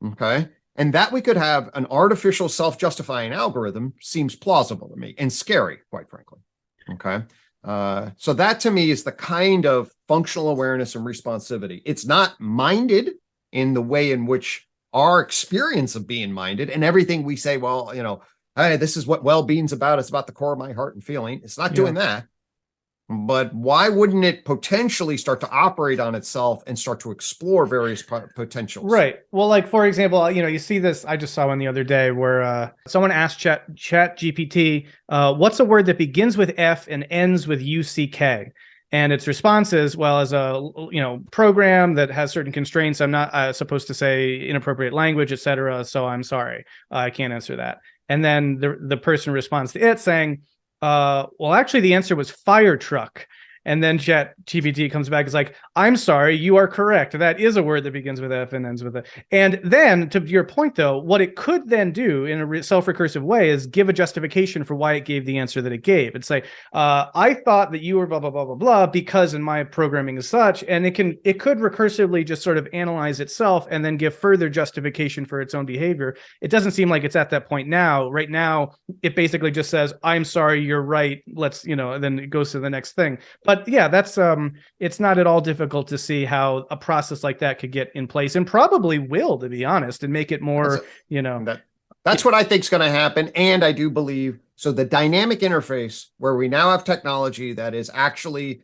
Okay. And that we could have an artificial self-justifying algorithm seems plausible to me and scary, quite frankly. Okay. So that to me is the kind of functional awareness and responsivity. It's not minded in the way in which our experience of being minded and everything we say, well, hey, this is what well-being's about. It's about the core of my heart and feeling. It's not doing that. But why wouldn't it potentially start to operate on itself and start to explore various potentials? Right. Well, like, for example, you see this, I just saw one the other day where someone asked Chat GPT, what's a word that begins with F and ends with UCK? And its response is, well, as a program that has certain constraints, I'm not supposed to say inappropriate language, etc. So I'm sorry, I can't answer that. And then the person responds to it saying, well, actually, the answer was fire truck. And then Chat GPT comes back, is like, I'm sorry, you are correct. That is a word that begins with F and ends with A. And then, to your point, though, what it could then do in a self-recursive way is give a justification for why it gave the answer that it gave. It's like, I thought that you were blah, blah, blah, blah, blah, because in my programming is such. And it could recursively just sort of analyze itself and then give further justification for its own behavior. It doesn't seem like it's at that point now. Right now, it basically just says, I'm sorry, you're right. Let's, and then it goes to the next thing. But yeah, that's it's not at all difficult to see how a process like that could get in place, and probably will, to be honest, and make it more, That's what I think is going to happen. And I do believe, so the dynamic interface where we now have technology that is actually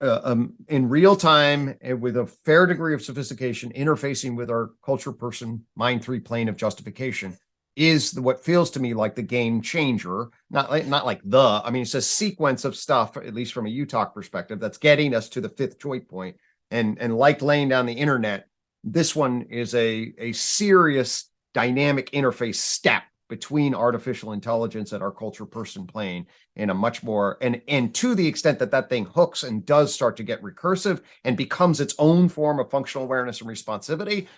in real time and with a fair degree of sophistication interfacing with our culture person mind three plane of justification is what feels to me like the game changer. It's a sequence of stuff, at least from a UTalk perspective, that's getting us to the fifth joint point. And like laying down the internet, this one is a serious dynamic interface step between artificial intelligence and our culture person plane in a much more, and to the extent that thing hooks and does start to get recursive and becomes its own form of functional awareness and responsivity.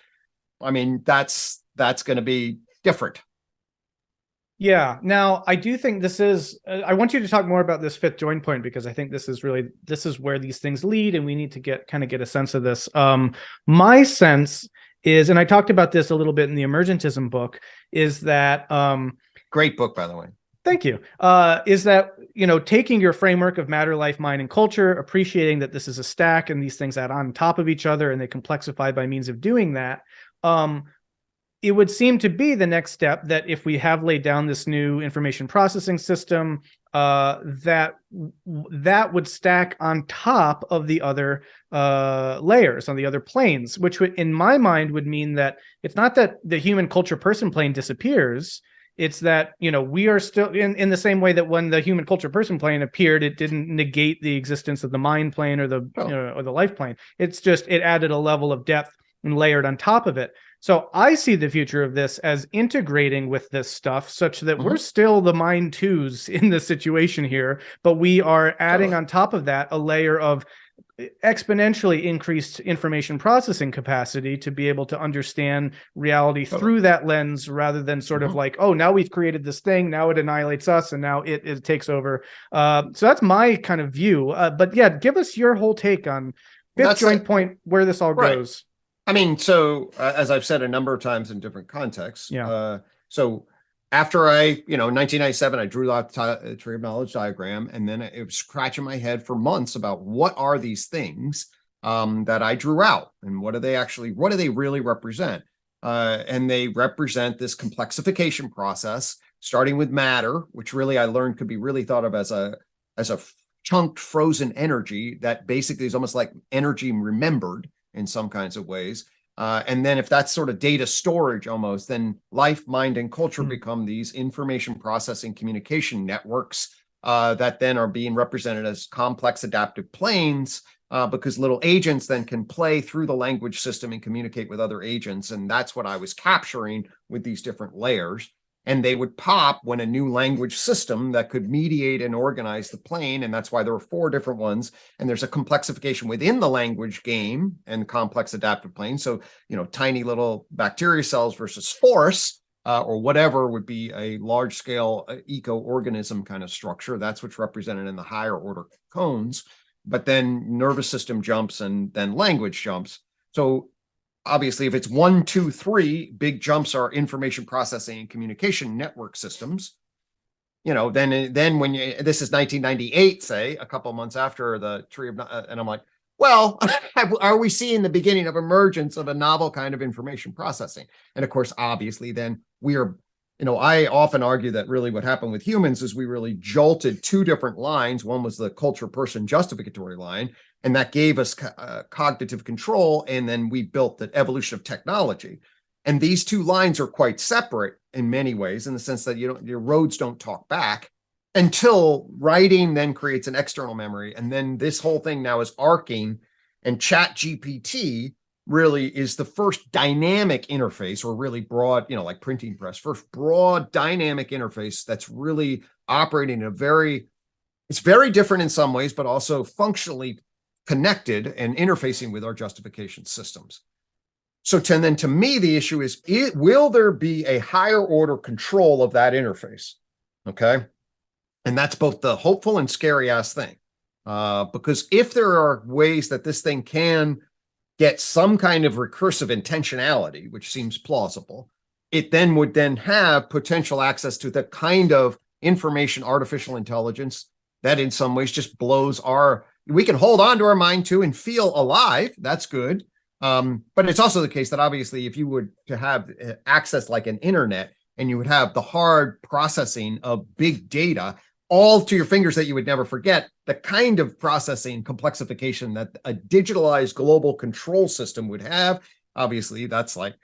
I mean, that's going to be different. Yeah. Now, I do think this is, I want you to talk more about this fifth join point, because I think this is really, this is where these things lead, and we need to get a sense of this. My sense is, and I talked about this a little bit in the emergentism book, is that, Great book, by the way. thank you. Is that, taking your framework of matter, life, mind, and culture, appreciating that this is a stack and these things add on top of each other and they complexify by means of doing that. It would seem to be the next step that if we have laid down this new information processing system, that would stack on top of the other layers, on the other planes, which would, in my mind, would mean that it's not that the human culture person plane disappears. It's that, we are still in the same way that when the human culture person plane appeared, it didn't negate the existence of the mind plane or the or the life plane. It's just, it added a level of depth and layered on top of it. So I see the future of this as integrating with this stuff such that we're still the mind twos in this situation here, but we are adding on top of that a layer of exponentially increased information processing capacity to be able to understand reality through that lens, rather than sort of like, oh, now we've created this thing, now it annihilates us, and now it takes over. So that's my kind of view. But yeah, give us your whole take on fifth joint point, where this all goes. I mean, so as I've said a number of times in different contexts, so after I, 1997, I drew out the tree of knowledge diagram, and then it was scratching my head for months about what are these things that I drew out, and what do they really represent? And they represent this complexification process, starting with matter, which really I learned could be really thought of as a chunked frozen energy that basically is almost like energy remembered in some kinds of ways. And then if that's sort of data storage almost, then life, mind, and culture become these information processing communication networks that then are being represented as complex adaptive planes, because little agents then can play through the language system and communicate with other agents. And that's what I was capturing with these different layers. And they would pop when a new language system that could mediate and organize the plane. And that's why there were 4 different ones. And there's a complexification within the language game and complex adaptive plane. So, tiny little bacteria cells versus forests, or whatever would be a large scale eco-organism kind of structure. That's what's represented in the higher order cones. But then nervous system jumps and then language jumps. So obviously, if it's 1, 2, 3, big jumps are information processing and communication network systems. Then when this is 1998, say, a couple of months after the tree of, and I'm like, well, are we seeing the beginning of emergence of a novel kind of information processing? And of course, obviously, then we are, I often argue that really what happened with humans is we really jolted 2 different lines. One was the culture person justificatory line, and that gave us cognitive control. And then we built the evolution of technology. And these 2 lines are quite separate in many ways, in the sense that your roads don't talk back until writing then creates an external memory. And then this whole thing now is arcing, and ChatGPT really is the first dynamic interface, or really broad, like printing press, first broad dynamic interface that's really operating it's very different in some ways, but also functionally connected and interfacing with our justification systems. So to me, the issue is, will there be a higher order control of that interface? Okay. And that's both the hopeful and scary ass thing. Because if there are ways that this thing can get some kind of recursive intentionality, which seems plausible, it then would have potential access to the kind of information artificial intelligence that in some ways just blows we can hold on to our mind too and feel alive. That's good. But it's also the case that obviously if you would to have access like an internet, and you would have the hard processing of big data all to your fingers that you would never forget, the kind of processing complexification that a digitalized global control system would have, obviously that's like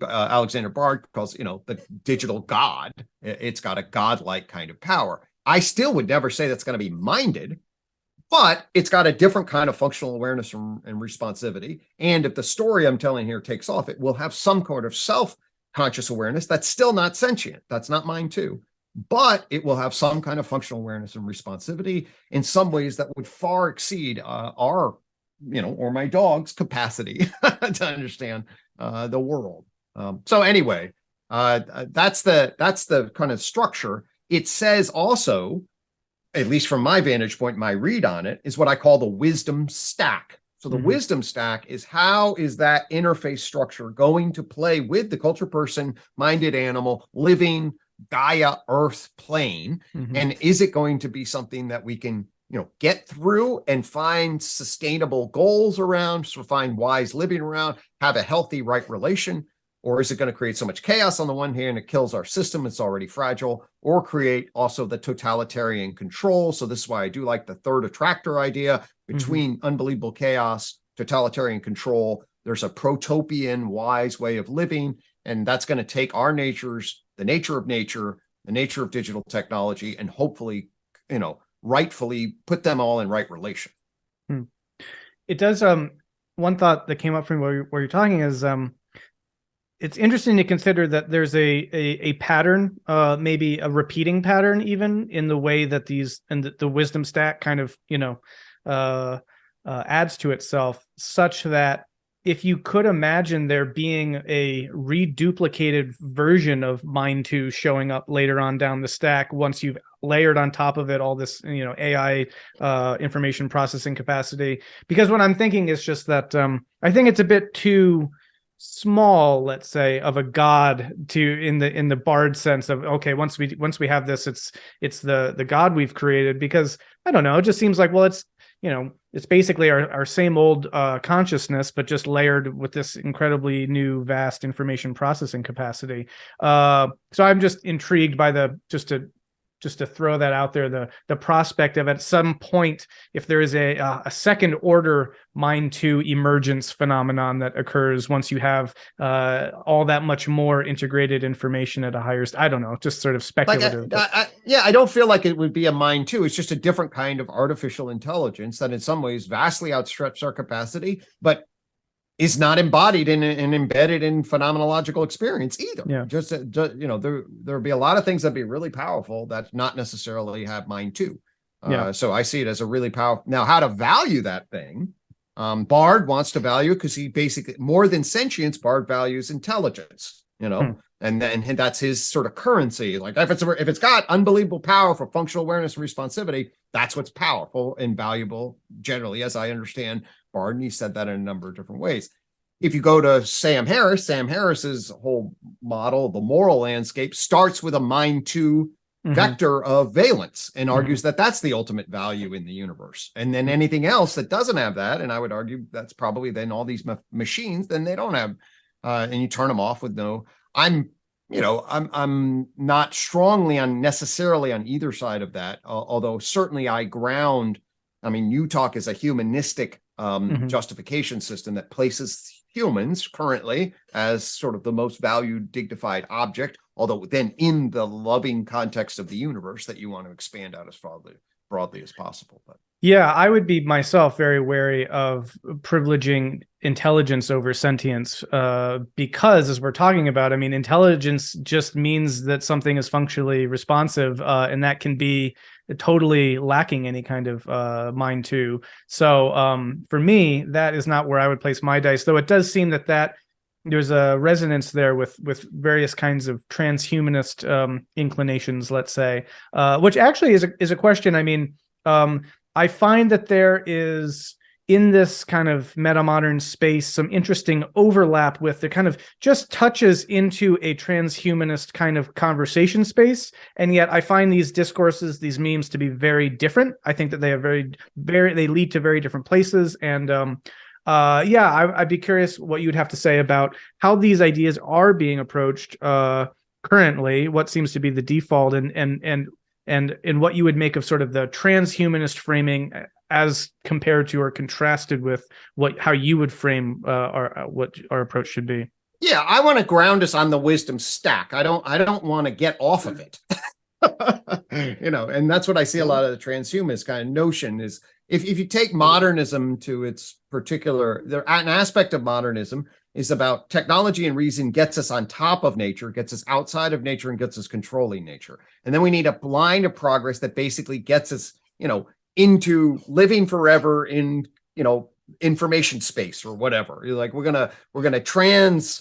Alexander Bard calls, the digital god. It's got a godlike kind of power. I still would never say that's going to be minded, but it's got a different kind of functional awareness and responsivity. And if the story I'm telling here takes off, it will have some kind of self-conscious awareness that's still not sentient. That's not mine too. But it will have some kind of functional awareness and responsivity in some ways that would far exceed our, or my dog's capacity to understand the world. So anyway, That's the kind of structure. It says also, at least from my vantage point, my read on it, is what I call the wisdom stack. So the wisdom stack is, how is that interface structure going to play with the culture person, minded animal, living Gaia Earth plane? And is it going to be something that we can, get through and find sustainable goals around, so find wise living around, have a healthy, right relation? Or is it going to create so much chaos on the one hand, it kills our system, it's already fragile, or create also the totalitarian control? So this is why I do like the third attractor idea. Between unbelievable chaos, totalitarian control, there's a protopian, wise way of living, and that's going to take our natures, the nature of nature, the nature of digital technology, and hopefully, rightfully put them all in right relation. It does. One thought that came up from where you're talking is, it's interesting to consider that there's a pattern, maybe a repeating pattern, even in the way that the wisdom stack kind of, adds to itself, such that if you could imagine there being a reduplicated version of Mind 2 showing up later on down the stack, once you've layered on top of it all this, AI information processing capacity. Because what I'm thinking is just that I think it's a bit too small, let's say, of a god in the Bard sense of, okay, once we have this, it's the god we've created. Because I don't know, it just seems like, well, it's basically our same old consciousness, but just layered with this incredibly new, vast information processing capacity. So I'm just intrigued by just to throw that out there, the prospect of, at some point, if there is a second order Mind 2 emergence phenomenon that occurs once you have all that much more integrated information at a higher, I don't know, just sort of speculative. I don't feel like it would be a Mind 2. It's just a different kind of artificial intelligence that in some ways vastly outstrips our capacity, but is not embodied and embedded in phenomenological experience either. Yeah. There'll be a lot of things that'd be really powerful that not necessarily have Mind 2. So I see it as a really powerful. Now, how to value that thing? Bard wants to value it because he basically, more than sentience, Bard values intelligence. And that's his sort of currency. Like if it's got unbelievable power for functional awareness and responsivity, that's what's powerful and valuable generally, as I understand Bard, and he said that in a number of different ways. If you go to Sam Harris's whole model, the moral landscape, starts with a Mind 2 vector of valence and argues that that's the ultimate value in the universe. And then anything else that doesn't have that, and I would argue that's probably then all these machines, then they don't have, and you turn them off with no. I'm not strongly necessarily on either side of that, although certainly I ground. I mean, you talk as a humanistic justification system that places humans currently as sort of the most valued, dignified object, although then in the loving context of the universe that you want to expand out as broadly as possible. But yeah, I would be myself very wary of privileging intelligence over sentience, because, as we're talking about, I mean, intelligence just means that something is functionally responsive, and that can be totally lacking any kind of Mind 2. So for me, that is not where I would place my dice, though it does seem that there's a resonance there with various kinds of transhumanist inclinations, let's say, which actually is a question. I mean, I find that there is, in this kind of metamodern space, some interesting overlap with the kind of just touches into a transhumanist kind of conversation space. And yet I find these discourses, these memes, to be very different. I think that they are they lead to very different places. And I'd be curious what you'd have to say about how these ideas are being approached currently, what seems to be the default, and what you would make of sort of the transhumanist framing as compared to or contrasted with how you would frame what our approach should be. Yeah, I want to ground us on the wisdom stack. I don't want to get off of it. And that's what I see a lot of the transhumanist kind of notion is, if you take modernism to its particular, an aspect of modernism is about technology and reason gets us on top of nature, gets us outside of nature, and gets us controlling nature. And then we need a line of progress that basically gets us, into living forever in, information space or whatever. You're like, we're gonna transcend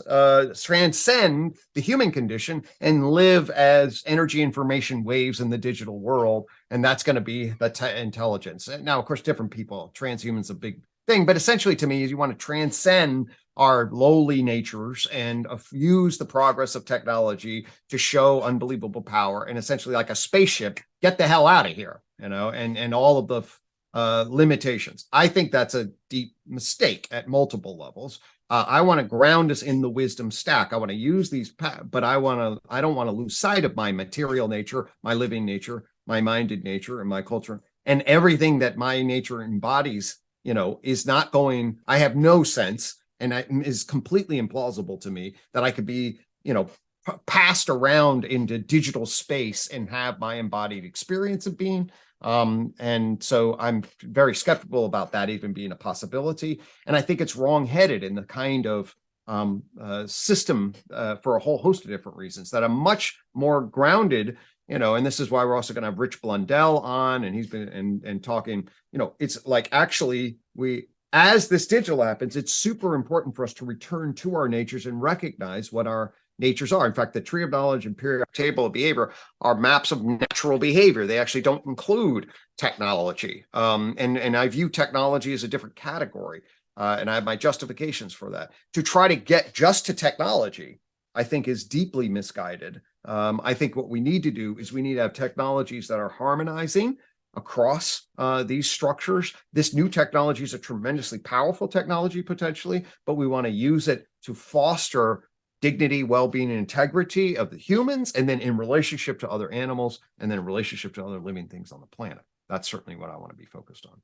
the human condition and live as energy information waves in the digital world, and that's going to be the intelligence. Now, of course, different people, transhumans, a big thing, but essentially, to me, is you want to transcend our lowly natures and use the progress of technology to show unbelievable power, and essentially, like a spaceship, get the hell out of here, and all of the limitations. I think that's a deep mistake at multiple levels. I want to ground us in the wisdom stack. I want to use these, but I don't want to lose sight of my material nature, my living nature, my minded nature, and my culture, and everything that my nature embodies. Is not going. I have no sense, and is completely implausible to me that I could be, passed around into digital space and have my embodied experience of being. And so I'm very skeptical about that even being a possibility. And I think it's wrongheaded in the kind of system for a whole host of different reasons that are much more grounded, and this is why we're also going to have Rich Blundell on, and he's been and talking, it's like, actually, as this digital happens, it's super important for us to return to our natures and recognize what our natures are. In fact, the tree of knowledge and periodic table of behavior are maps of natural behavior. They actually don't include technology. And I view technology as a different category. And I have my justifications for that. To try to get just to technology, I think, is deeply misguided. I think what we need to do is we need to have technologies that are harmonizing across these structures. This new technology is a tremendously powerful technology potentially, but we want to use it to foster dignity, well-being, and integrity of the humans, and then in relationship to other animals, and then in relationship to other living things on the planet. That's certainly what I want to be focused on.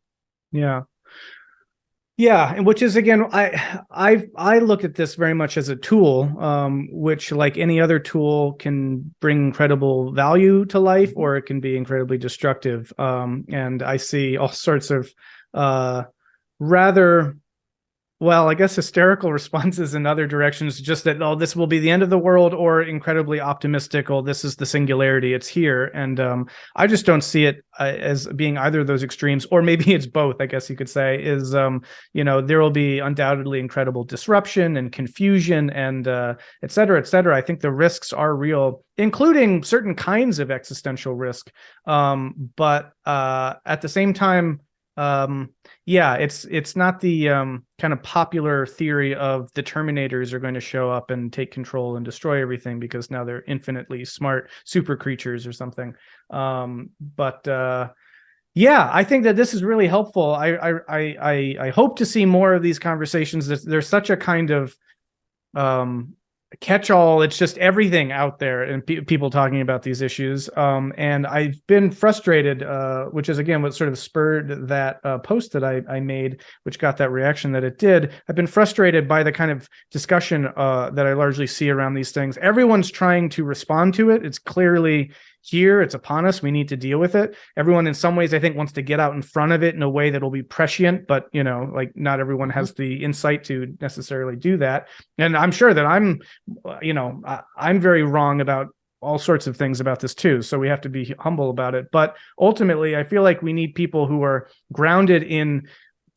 Yeah, and which is, again, I look at this very much as a tool, which, like any other tool, can bring incredible value to life, or it can be incredibly destructive. And I see all sorts of rather, well, I guess, hysterical responses in other directions, just that, oh, this will be the end of the world, or incredibly optimistic, oh, this is the singularity, it's here. And I just don't see it as being either of those extremes, or maybe it's both, I guess you could say, is, there will be undoubtedly incredible disruption and confusion and et cetera, et cetera. I think the risks are real, including certain kinds of existential risk. But at the same time, it's not the kind of popular theory of the Terminators are going to show up and take control and destroy everything because now they're infinitely smart super creatures or something. But I think that this is really helpful. I hope to see more of these conversations. There's such a kind of catch-all. It's just everything out there, and people talking about these issues. And I've been frustrated, which is, again, what sort of spurred that post that I made, which got that reaction that it did. I've been frustrated by the kind of discussion that I largely see around these things. Everyone's trying to respond to it. It's clearly here, it's upon us, we need to deal with it. Everyone, in some ways, I think, wants to get out in front of it in a way that will be prescient, but like, not everyone has the insight to necessarily do that. And I'm sure that I'm very wrong about all sorts of things about this too, so we have to be humble about it. But ultimately, I feel like we need people who are grounded in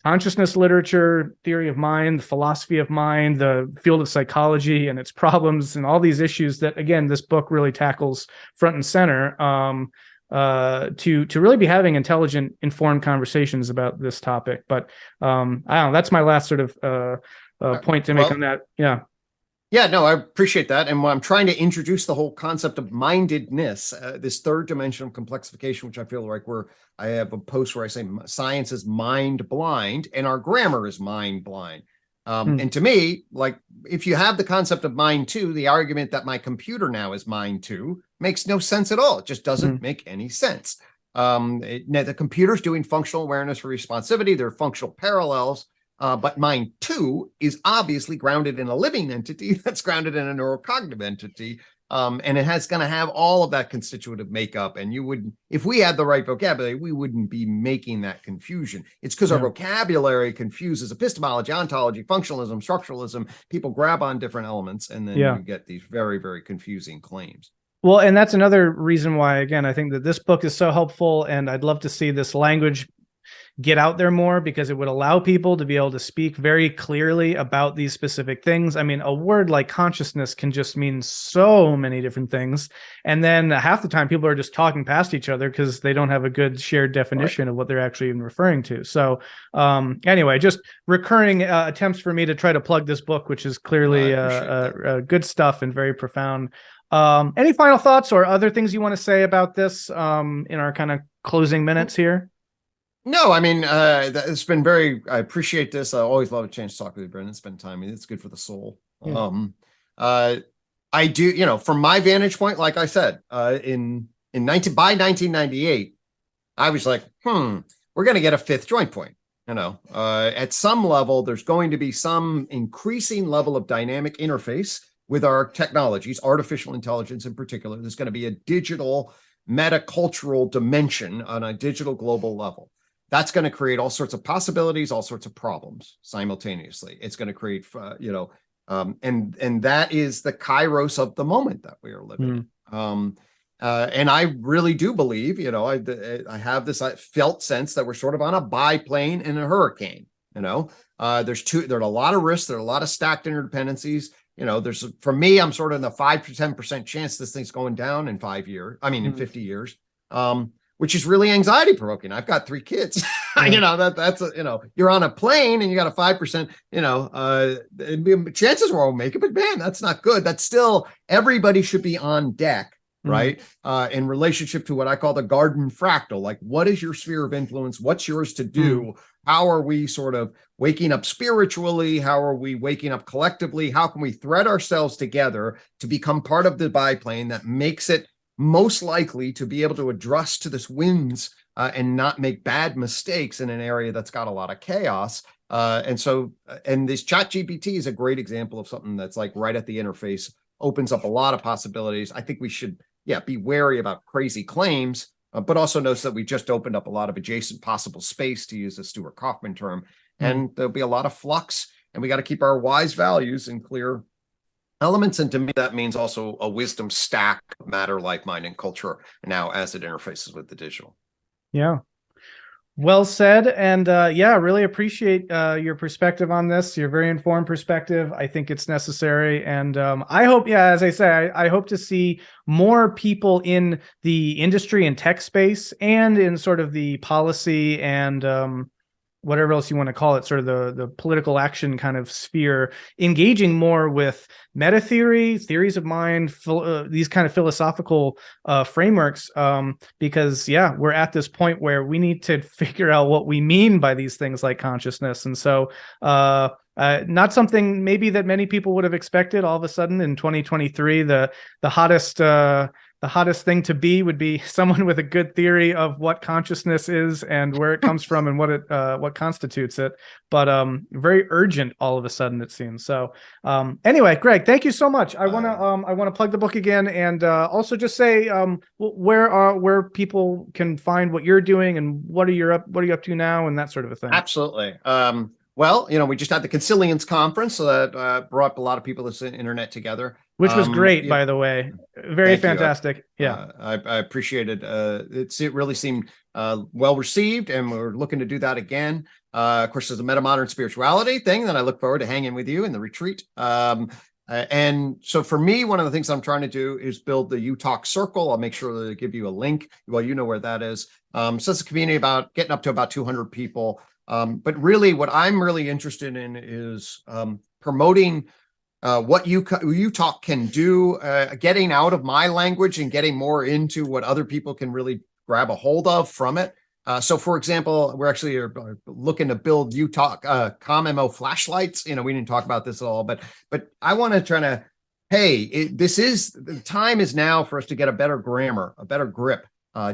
consciousness literature, theory of mind, the philosophy of mind, the field of psychology and its problems, and all these issues that, again, this book really tackles front and center, to really be having intelligent, informed conversations about this topic. But I don't know, that's my last sort of point to make on that. Yeah, no, I appreciate that. And I'm trying to introduce the whole concept of mindedness, this third dimension of complexification, which I feel like I have a post where I say science is mind blind and our grammar is mind blind. And to me, like, if you have the concept of mind too, the argument that my computer now is mind too makes no sense at all. It just doesn't make any sense. The computer's doing functional awareness for responsivity. There are functional parallels. But mind too is obviously grounded in a living entity that's grounded in a neurocognitive entity. And it has going to have all of that constitutive makeup. And if we had the right vocabulary, we wouldn't be making that confusion. It's because our vocabulary confuses epistemology, ontology, functionalism, structuralism. People grab on different elements, and then you get these very, very confusing claims. Well, and that's another reason why, again, I think that this book is so helpful, and I'd love to see this language get out there more, because it would allow people to be able to speak very clearly about these specific things. I mean, a word like consciousness can just mean so many different things. And then half the time people are just talking past each other because they don't have a good shared definition of what they're actually even referring to. So anyway, just recurring attempts for me to try to plug this book, which is clearly good stuff and very profound. Any final thoughts or other things you want to say about this in our kind of closing minutes here? No, I mean, it's been I appreciate this. I always love a chance to talk with you, Brendan, spend time. It's good for the soul. Yeah. I do, from my vantage point, like I said, by 1998, I was like, we're going to get a fifth joint point. At some level, there's going to be some increasing level of dynamic interface with our technologies, artificial intelligence in particular. There's going to be a digital metacultural dimension on a digital global level. That's going to create all sorts of possibilities, all sorts of problems simultaneously. It's going to create, and that is the kairos of the moment that we are living in. And I really do believe, I have this felt sense that we're sort of on a biplane in a hurricane. There's a lot of risks, there are a lot of stacked interdependencies. For me, I'm sort of in the 5 to 10% chance this thing's going down in 5 years. I mean, in 50 years. Which is really anxiety provoking. I've got 3 kids. That's you're on a plane and you got a 5%, chances are we'll make it, but man, that's not good. That's still, everybody should be on deck, right? In relationship to what I call the garden fractal. Like, what is your sphere of influence? What's yours to do? How are we sort of waking up spiritually? How are we waking up collectively? How can we thread ourselves together to become part of the biplane that makes it most likely to be able to adjust to this winds and not make bad mistakes in an area that's got a lot of chaos. And this ChatGPT is a great example of something that's like right at the interface, opens up a lot of possibilities. I think we should, be wary about crazy claims, but also notice that we just opened up a lot of adjacent possible space, to use the Stuart Kaufman term, and there'll be a lot of flux, and we got to keep our wise values in clear elements. And to me, that means also a wisdom stack of matter, life, mind, and culture now as it interfaces with the digital. Yeah. Well said. And really appreciate your perspective on this, your very informed perspective. I think it's necessary. And I hope, as I say, I hope to see more people in the industry and tech space and in sort of the policy and whatever else you want to call it, sort of the political action kind of sphere, engaging more with meta theory, theories of mind, these kind of philosophical frameworks, because we're at this point where we need to figure out what we mean by these things like consciousness. And so not something maybe that many people would have expected all of a sudden in 2023, the hottest thing to be would be someone with a good theory of what consciousness is and where it comes from and what constitutes it. But very urgent all of a sudden, it seems. So anyway, Gregg, thank you so much. I want to plug the book again, and also just say where people can find what you're doing and what are you up to now and that sort of a thing. Absolutely. Well, we just had the Consilience conference, so that brought a lot of people this internet together. Which was great, by the way. Very fantastic. I appreciated it. It really seemed well received, and we're looking to do that again. Of course, there's a Metamodern spirituality thing that I look forward to hanging with you in the retreat. And so for me, one of the things I'm trying to do is build the UTalk circle. I'll make sure to give you a link. Well, you know where that is. So it's a community about getting up to about 200 people. But really what I'm really interested in is promoting what UTalk can do, getting out of my language and getting more into what other people can really grab a hold of from it. So for example, we're actually looking to build UTalk ComMO flashlights. We didn't talk about this at all, but I want to try to, the time is now for us to get a better grammar, a better grip.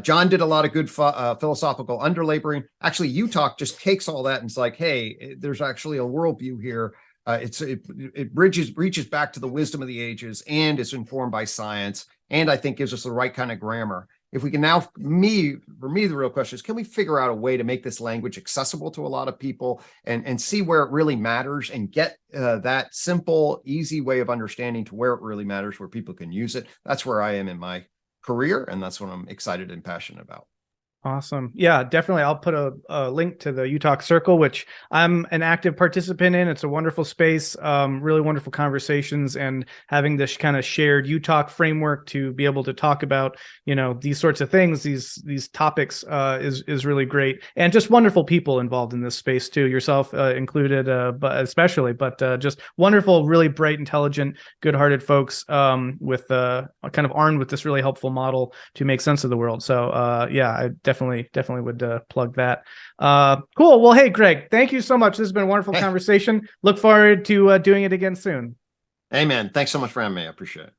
John did a lot of good philosophical underlaboring. Actually, UTalk just takes all that and it's like, hey, there's actually a worldview here. It reaches back to the wisdom of the ages and is informed by science, and I think gives us the right kind of grammar. If we can now, for me, the real question is, can we figure out a way to make this language accessible to a lot of people and see where it really matters and get that simple, easy way of understanding to where it really matters, where people can use it? That's where I am in my career, and that's what I'm excited and passionate about. Awesome. Yeah, definitely. I'll put a link to the UTalk Circle, which I'm an active participant in. It's a wonderful space, really wonderful conversations, and having this kind of shared UTalk framework to be able to talk about, these sorts of things, these topics, is really great, and just wonderful people involved in this space too, yourself included, but especially, but just wonderful, really bright, intelligent, good-hearted folks, with kind of armed with this really helpful model to make sense of the world. So yeah, I definitely would plug that. Cool. Well, hey, Gregg, thank you so much. This has been a wonderful conversation. Look forward to doing it again soon. Amen. Thanks so much for having me. I appreciate it.